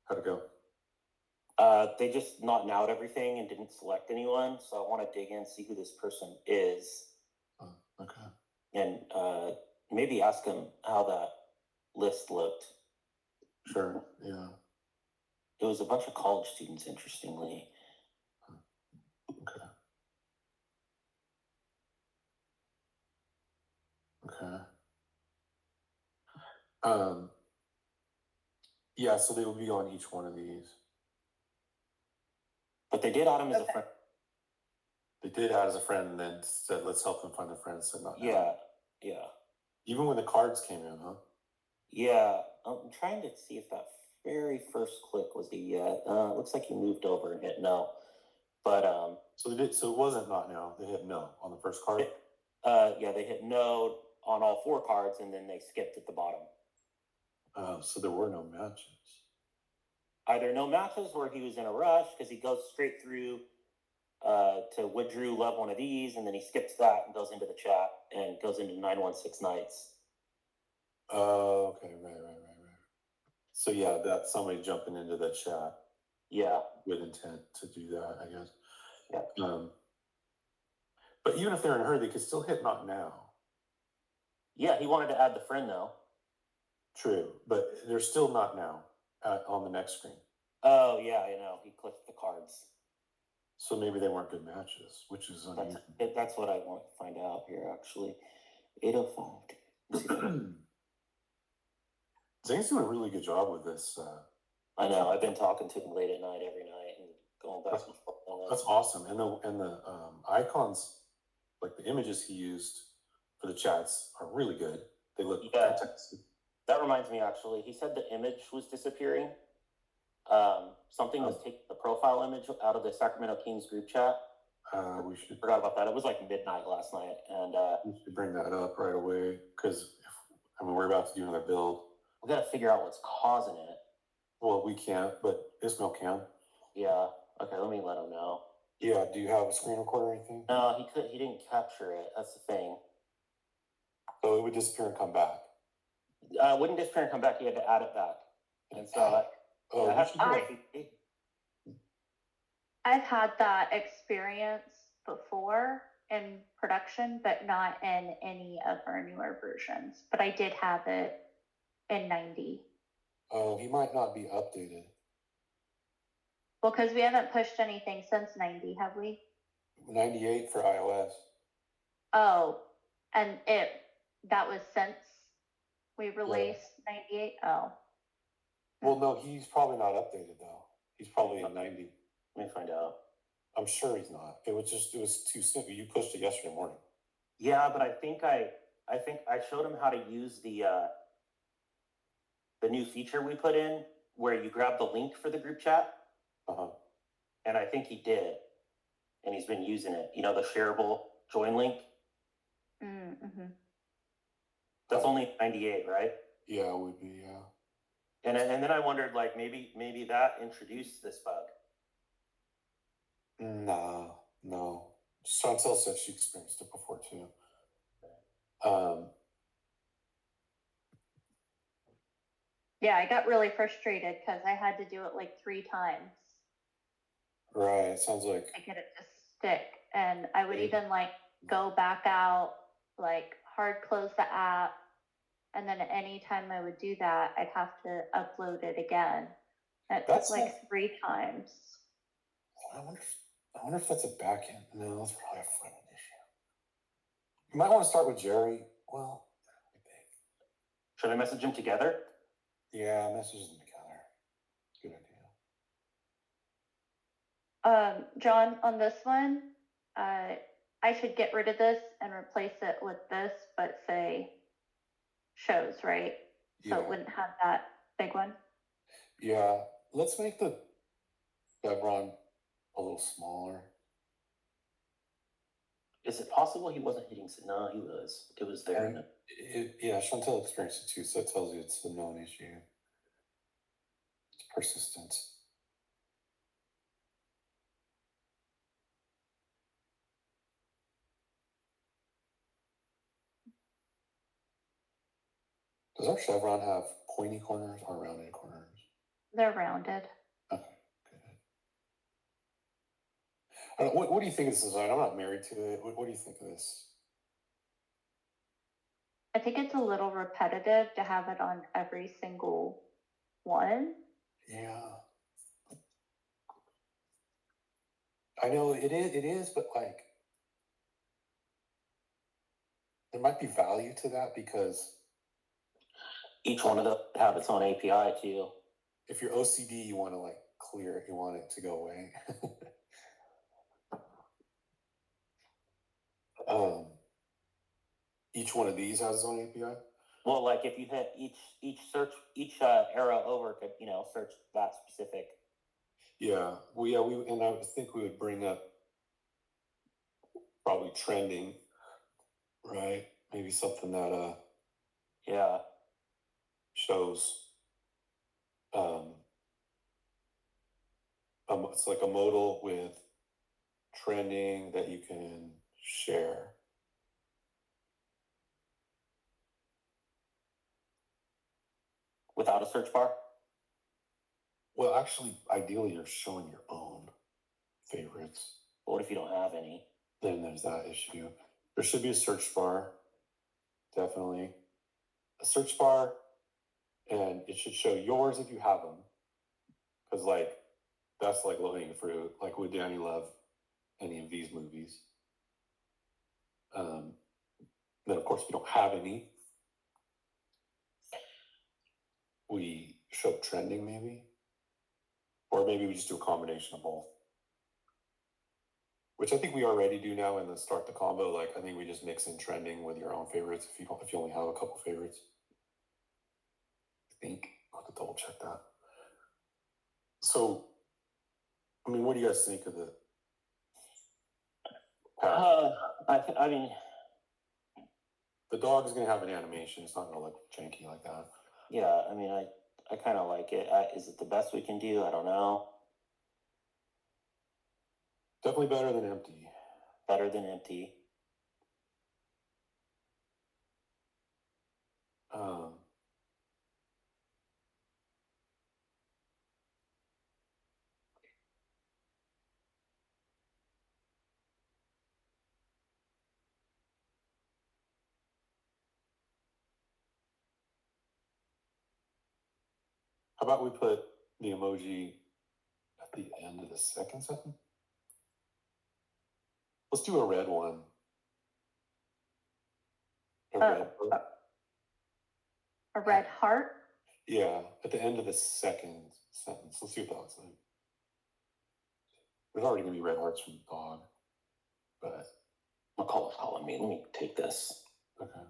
How'd it go? They just not out everything and didn't select anyone, so I want to dig in, see who this person is. Okay. And maybe ask them how that list looked. Sure. Yeah. It was a bunch of college students, interestingly. Okay. Okay. Yeah, so they will be on each one of these. But they did add him as a friend. They did add as a friend and then said, let's help them find a friend. Said not now. Yeah, yeah. Even when the cards came in, huh? Yeah, I'm trying to see if that very first click was the looks like he moved over and hit no. But so they did. So it wasn't not now. They hit no on the first card. Yeah, they hit no on all 4 cards, and then they skipped at the bottom. So there were no matches. Either no matches or he was in a rush because he goes straight through to would Drew love one of these, and then he skips that and goes into the chat and goes into 916 nights. Oh, okay, right. So yeah, that's somebody jumping into the chat. Yeah, with intent to do that, I guess. yeah. But even if they're in a hurry, they could still hit not now. Yeah, he wanted to add the friend though. True, but they're still not now on the next screen. Oh yeah, I know. He clicked the cards. So maybe they weren't good matches, which is unusual. That's what I want to find out here, actually. 805. Zane's doing a really good job with this. I know. I've been talking to him late at night every night and going back and forth. That's awesome. And the icons, like the images he used for the chats, are really good. They look fantastic. That reminds me, actually, he said the image was disappearing. Something was taking the profile image out of the Sacramento Kings group chat. We should forgot about that. It was like midnight last night, and we should bring that up right away because we're about to do another build. We got to figure out what's causing it. Well, we can't, but Ismail can. Yeah. Okay. Let me let him know. Yeah. Do you have a screen recorder or anything? No, he could. He didn't capture it. That's the thing. So it would disappear and come back. It wouldn't disappear and come back. He had to add it back. And so I've had that experience before in production, but not in any of our newer versions. But I did have it in 90. Oh, he might not be updated. Well, because we haven't pushed anything since 90, have we? 98 for iOS. Oh, and that was since we released 98? Oh. Well, no, he's probably not updated though. He's probably in 90. Let me find out. I'm sure he's not. It was too simple. You pushed it yesterday morning. Yeah, but I think I showed him how to use the new feature we put in where you grab the link for the group chat. And I think he did. And he's been using it. You know, the shareable join link? Mm-hmm. That's only 98, right? Yeah, it would be, yeah. And then I wondered, like, maybe that introduced this bug. No. Chantel said she experienced it before too. Yeah, I got really frustrated because I had to do it like 3 times. Right, it sounds like I get it to stick, and I would even like go back out, like hard close the app, and then any time I would do that, I'd have to upload it again. That's like 3 times. I wonder if that's a back end. No, that's probably a front end issue. You might want to start with Jerry. Well, I think. Should I message him together? Yeah, message them together. Good idea. John, on this one, I should get rid of this and replace it with this, but say shows, right? So it wouldn't have that big one. Yeah, let's make the chevron a little smaller. Is it possible he wasn't hitting? No, he was. It was there. Yeah, Chantel experienced it too, so it tells you it's a known issue. It's persistence. Does our chevron have pointy corners or rounded corners? They're rounded. Okay, good. What do you think of this design? I'm not married to it. What do you think of this? I think it's a little repetitive to have it on every single one. Yeah. I know it is, but like there might be value to that because each one of them have its own API too. If you're OCD, you want to like clear it, you want it to go away. Each one of these has its own API. Well, like if you hit each arrow over could search that specific. Yeah, we and I think we would bring up probably trending, right? Maybe something that yeah. shows it's like a modal with trending that you can share. Without a search bar? Well, actually, ideally, you're showing your own favorites. But what if you don't have any? Then there's that issue. There should be a search bar, definitely. A search bar, and it should show yours if you have them. Because, like, that's like low-hanging fruit. Like, would Danny love any of these movies? Then, of course, if you don't have any, we show trending maybe. Or maybe we just do a combination of both. Which I think we already do now in the start the combo. Like, I think we just mix in trending with your own favorites if you only have a couple favorites. I think I'll have to double check that. So, I mean, what do you guys think of the? I mean, the dog is gonna have an animation. It's not gonna look janky like that. Yeah, I mean, I kind of like it. Is it the best we can do? I don't know. Definitely better than empty. Better than empty. How about we put the emoji at the end of the second sentence? Let's do a red one. A red heart? Yeah, at the end of the second sentence. Let's see what that looks like. There's already going to be red hearts from the dog, but McCullough's calling me. Let me take this. okay.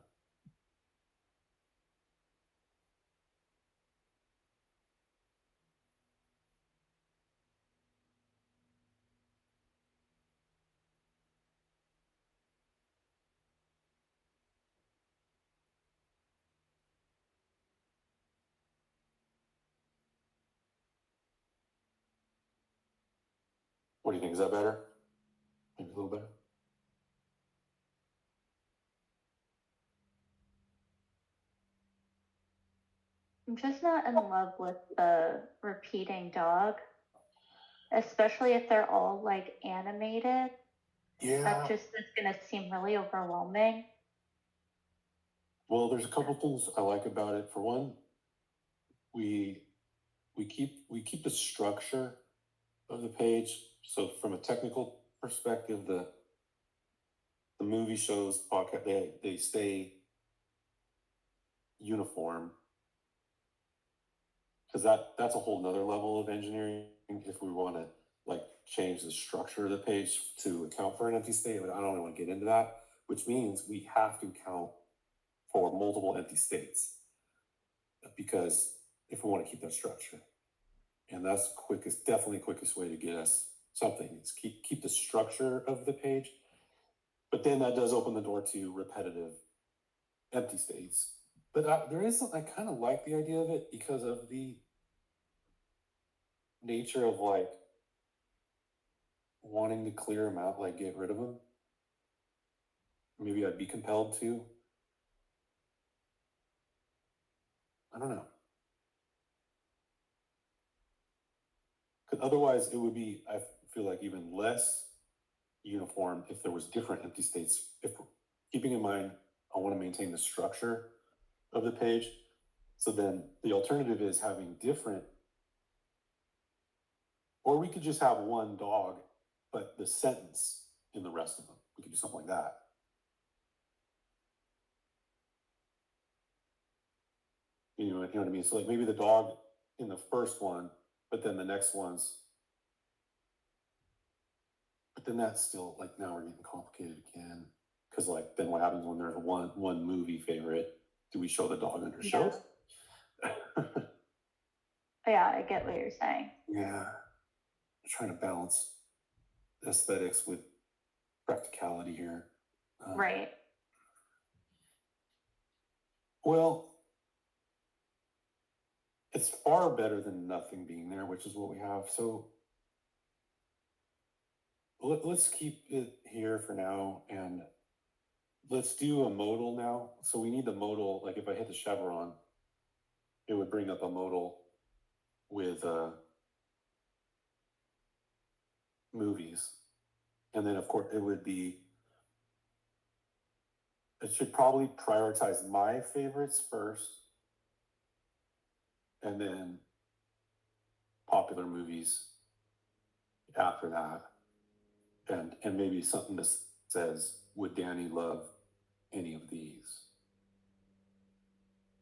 What do you think? Is that better? Maybe a little better? I'm just not in love with the repeating dog, especially if they're all like animated. Yeah. That's gonna seem really overwhelming. Well, there's a couple things I like about it. For one, we keep the structure of the page. So from a technical perspective, the movie shows podcast they stay uniform, because that's a whole nother level of engineering if we want to like change the structure of the page to account for an empty state. But I don't want to get into that, which means we have to account for multiple empty states, because if we want to keep that structure, and that's definitely quickest way to get us something is keep the structure of the page. But then that does open the door to repetitive empty states. But I kind of like the idea of it because of the nature of like wanting to clear them out, like get rid of them. Maybe I'd be compelled to. I don't know. Because otherwise it would be, I feel like, even less uniform if there was different empty states. If keeping in mind, I want to maintain the structure of the page. So then the alternative is having different, or we could just have one dog, but the sentence in the rest of them. We could do something like that. You know what I mean? So like maybe the dog in the first one, but then the next one's, but then that's still like, now we're getting complicated again. Because like, then what happens when there's one movie favorite? Do we show the dog under shows? Yeah, I get what you're saying. Yeah. I'm trying to balance aesthetics with practicality here. Right. Well, it's far better than nothing being there, which is what we have. So let's keep it here for now, and let's do a modal now. So we need the modal, like if I hit the chevron, it would bring up a modal with movies. And then of course it should probably prioritize my favorites first, and then popular movies after that. And maybe something that says, would Danny love any of these?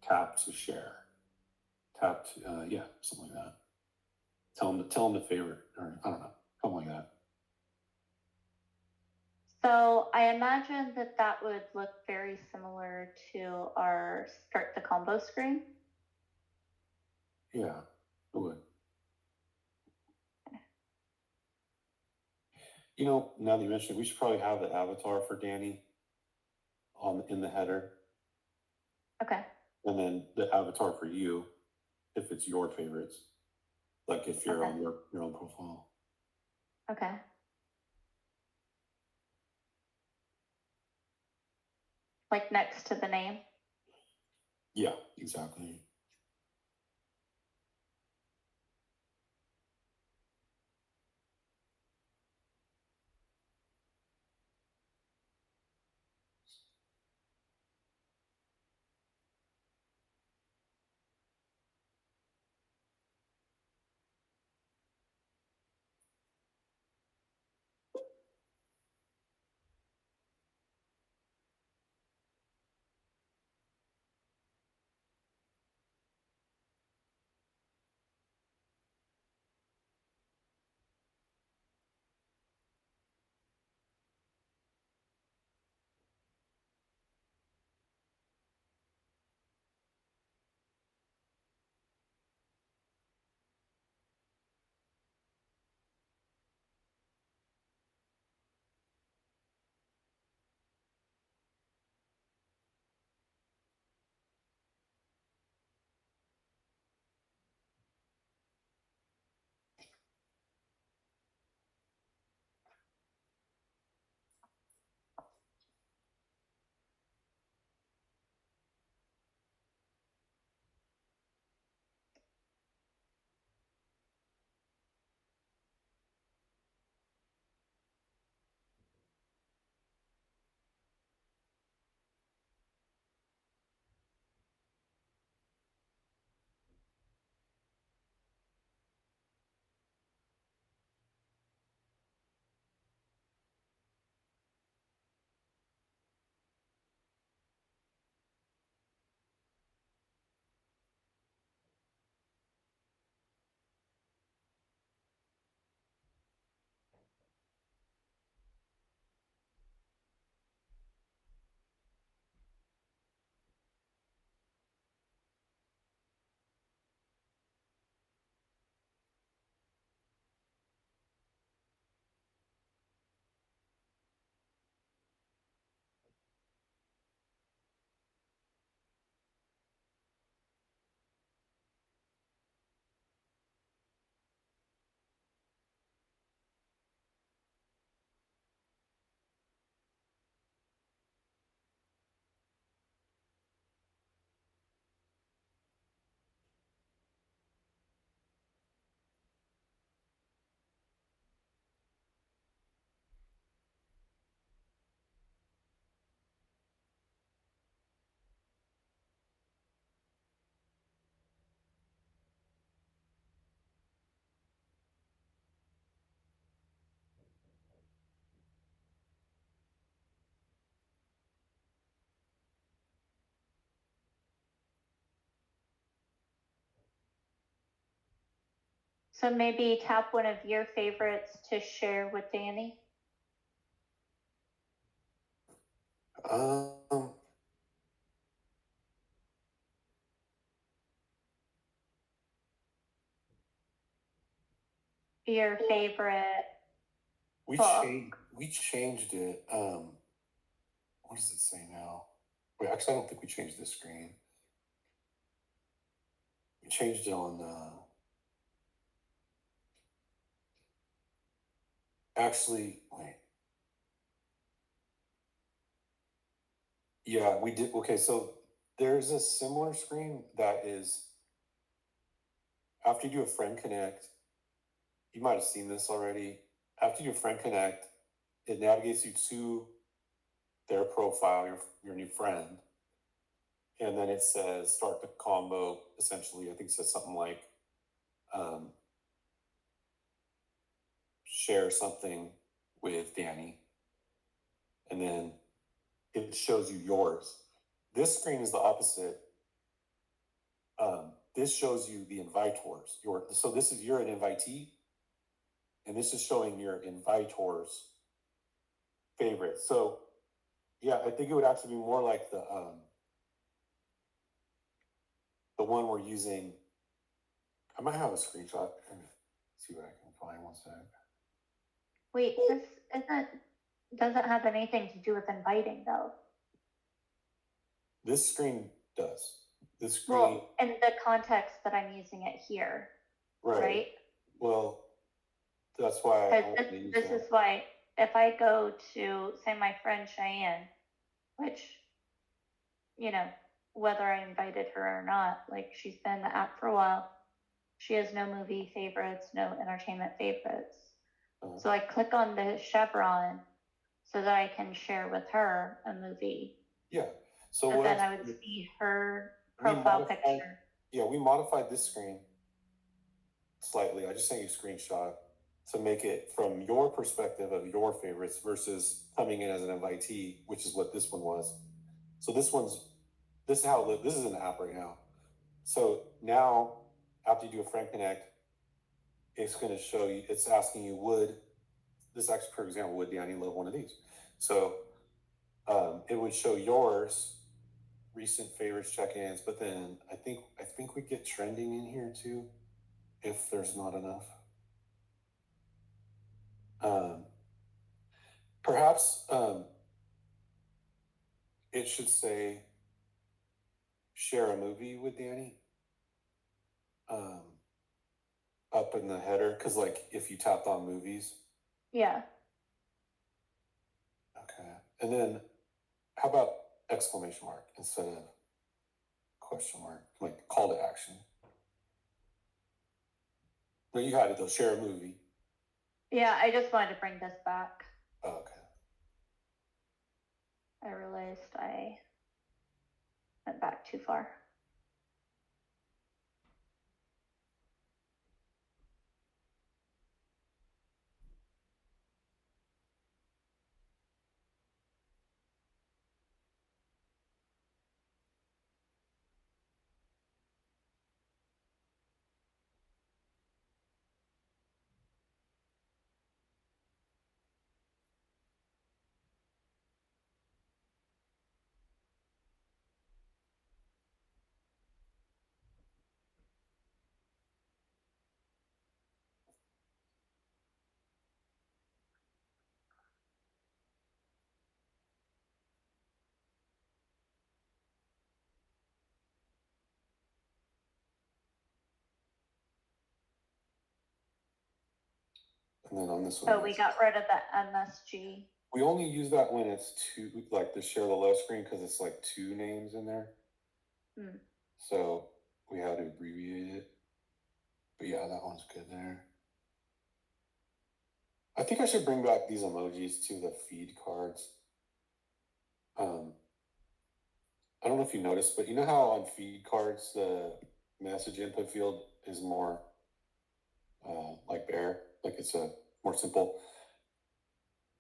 Tap to share. Tap to, yeah, something like that. Tell them the favorite, or I don't know, something like that. So I imagine that would look very similar to our start the combo screen. Yeah, it would. You know, now that you mentioned it, we should probably have the avatar for Danny in the header. Okay. And then the avatar for you, if it's your favorites, like if you're on your own profile. Okay. Like next to the name? Yeah, exactly. So maybe tap one of your favorites to share with Danny. Um, Your favorite we book. changed it. What does it say now? Wait, actually, I don't think we changed this screen. We changed it on actually, wait. Yeah, we did. Okay, so there's a similar screen that is after you do a friend connect. You might have seen this already. After you do a friend connect, it navigates you to their profile, your new friend, and then it says start the combo. Essentially, I think it says something like share something with Danny, and then it shows you yours. This screen is the opposite. This shows you the invitors. So this is you're an invitee, and this is showing your invitors' favorites. So yeah, I think it would actually be more like the one we're using. I might have a screenshot. See what I can find. One sec. Wait, this doesn't have anything to do with inviting though. This screen does. This screen. Well, in the context that I'm using it here, right? Well, that's why. This is why if I go to say my friend Cheyenne, which, you know, whether I invited her or not, like she's been in the app for a while, she has no movie favorites, no entertainment favorites. So I click on the chevron so that I can share with her a movie. Yeah. So then I would see her profile picture. Yeah, we modified this screen slightly. I just sent you a screenshot to make it from your perspective of your favorites versus coming in as an invitee, which is what this one was. So this is an app right now. So now after you do a friend connect, it's going to show you, it's asking you, would Danny love one of these? So it would show yours, recent favorites, check-ins, but then I think we get trending in here too, if there's not enough. Perhaps it should say share a movie with Danny up in the header, because like if you tapped on movies. Yeah. Okay. And then how about exclamation mark instead of question mark, like call to action? No, you had it though, share a movie. Yeah, I just wanted to bring this back. Oh, okay. I realized I went back too far. And then on this one. So we got rid of the MSG. We only use that when it's two, like the share the love screen, because it's like two names in there. So we had to abbreviate it. But yeah, that one's good there. I think I should bring back these emojis to the feed cards. I don't know if you noticed, but you know how on feed cards the message input field is more like bare, like it's a more simple.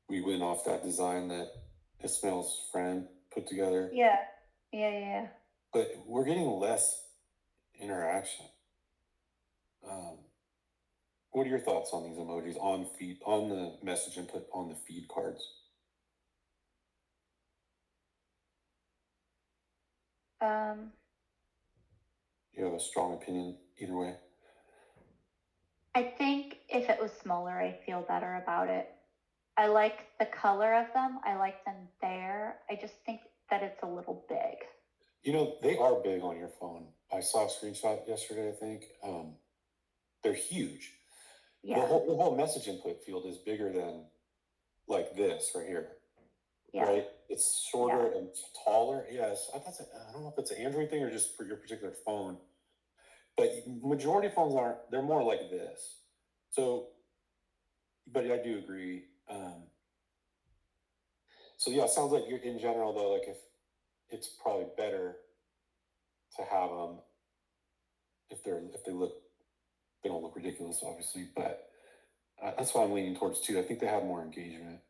We went off that design that Ismail's friend put together. Yeah. But we're getting less interaction. What are your thoughts on these emojis on the message input on the feed cards? You have a strong opinion either way? I think if it was smaller, I'd feel better about it. I like the color of them. I like them there. I just think that it's a little big. You know, they are big on your phone. I saw a screenshot yesterday, I think. They're huge. Yeah. The whole message input field is bigger than like this right here. Yeah. Right? It's shorter and taller. Yes. I don't know if it's an Android thing or just for your particular phone. But majority of phones aren't, they're more like this. So, but I do agree. So yeah, it sounds like you're in general though, like if it's probably better to have them if they don't look ridiculous, obviously, but that's why I'm leaning towards two. I think they have more engagement.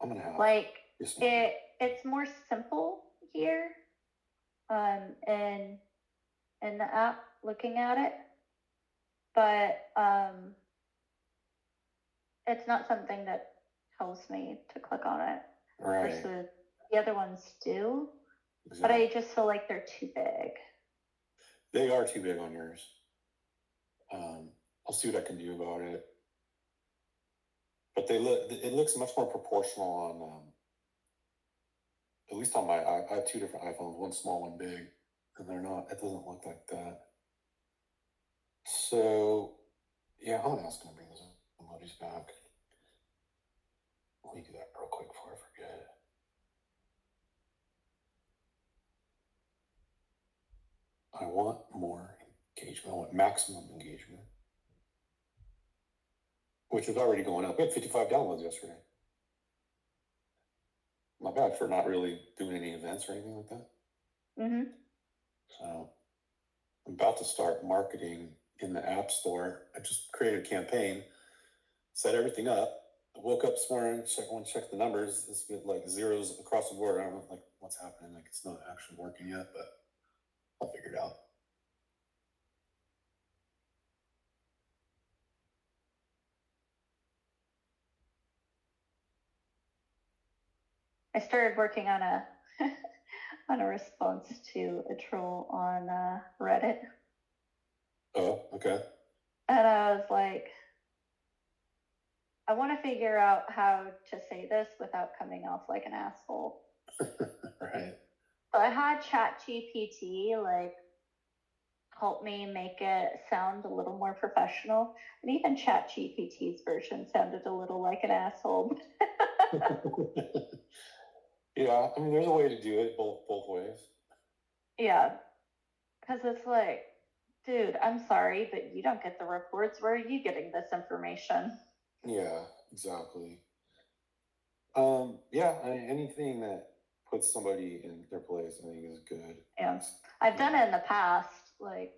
I'm gonna have like it's more simple here, in the app looking at it, but it's not something that tells me to click on it. Right. Versus the other ones do, Exactly. but I just feel like they're too big. They are too big on yours. I'll see what I can do about it. But it looks much more proportional on, at least on I have two different iPhones, one small, one big, and it doesn't look like that. So, yeah, I'm gonna ask him to bring those emojis back. Let me do that real quick before I forget. I want more engagement. I want maximum engagement, which is already going up. We had 55 downloads yesterday. Not bad for not really doing any events or anything like that. Mm-hmm. So I'm about to start marketing in the App Store. I just created a campaign, set everything up. I woke up this morning, check the numbers. It's been like zeros across the board. I don't know like what's happening. Like it's not actually working yet, but I'll figure it out. I started working on a on a response to a troll on Reddit. Oh, okay. And I was like, I want to figure out how to say this without coming off like an asshole. Right. So I had ChatGPT like help me make it sound a little more professional, and even ChatGPT's version sounded a little like an asshole. Yeah, I mean, there's a way to do it both ways. Yeah, because it's like, dude, I'm sorry, but you don't get the reports. Where are you getting this information? Yeah, exactly. Yeah, anything that puts somebody in their place, I think is good. Yeah, I've done it in the past, like,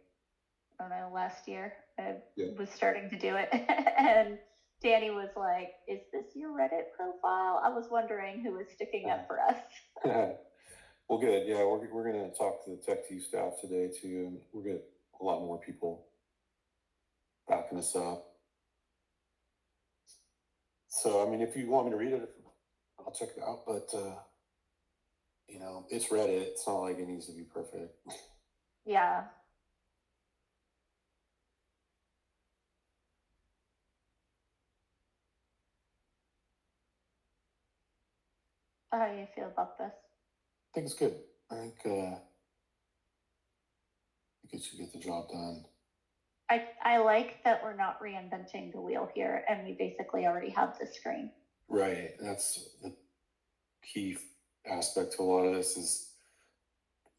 I don't know, last year. I was starting to do it, and Danny was like, "Is this your Reddit profile?" I was wondering who was sticking up for us. Well, good. Yeah, we're gonna talk to the tech team staff today too, and we're gonna a lot more people backing us up. So, I mean, if you want me to read it, I'll check it out. But you know, it's Reddit. It's not like it needs to be perfect. Yeah. How do you feel about this? I think it's good. I think it should get the job done. I like that we're not reinventing the wheel here, and we basically already have the screen. Right. That's the key aspect to a lot of this is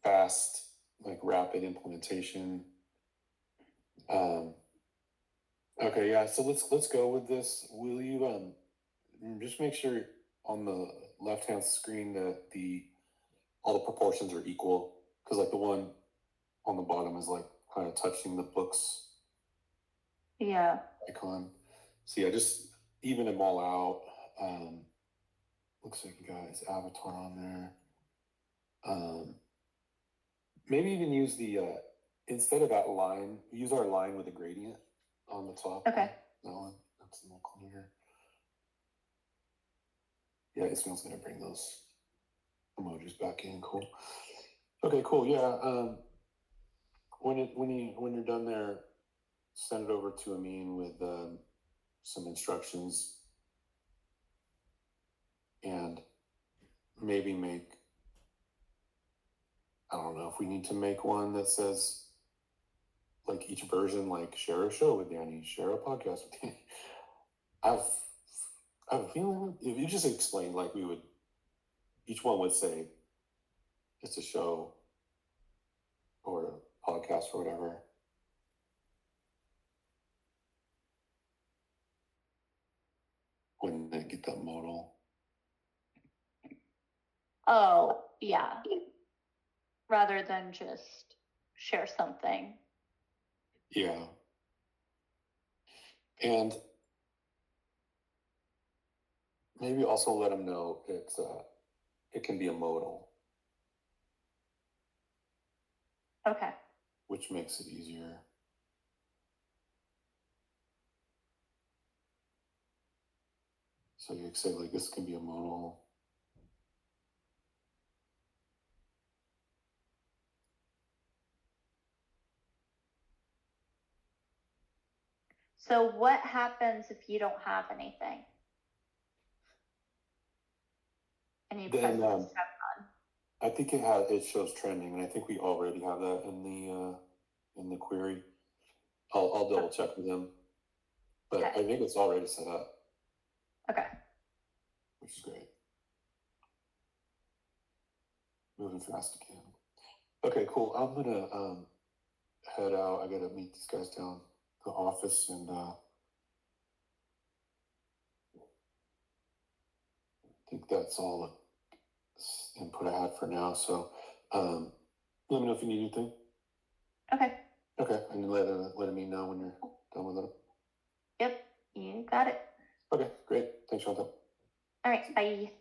fast, like rapid implementation. Okay, yeah. So let's go with this. Will you just make sure on the left-hand screen that all the proportions are equal? Because like the one on the bottom is like kind of touching the books icon. So yeah, just even them all out. Looks like you got his avatar on there. Maybe even use the instead of that line, use our line with a gradient on the top. Okay. That one. That's a little cleaner. Yeah, Ismail's gonna bring those emojis back in. Cool. Okay, cool. Yeah. When you're done there, send it over to Amine with some instructions and maybe make I don't know if we need to make one that says, like, each version, like, share a show with Danny, share a podcast with Danny. I have a feeling if you just explain, like, each one would say it's a show or a podcast or whatever. Wouldn't it get that modal? Oh, yeah. Rather than just share something. Yeah. And maybe also let them know it can be a modal, Okay. which makes it easier. So you could say, like, this can be a modal. So what happens if you don't have anything? And you press Then, this tab on. I think it shows trending, and I think we already have that in the query. I'll double check with them, but Okay. I think it's already set up, Okay. which is great. Moving fast again. Okay, cool. I'm gonna head out. I gotta meet these guys down the office, and I think that's all the input I had for now. So let me know if you need anything. Okay. Okay, and let me know when you're done with it. Yep. You got it. Okay, great. Thanks, Chantal. All right. Bye.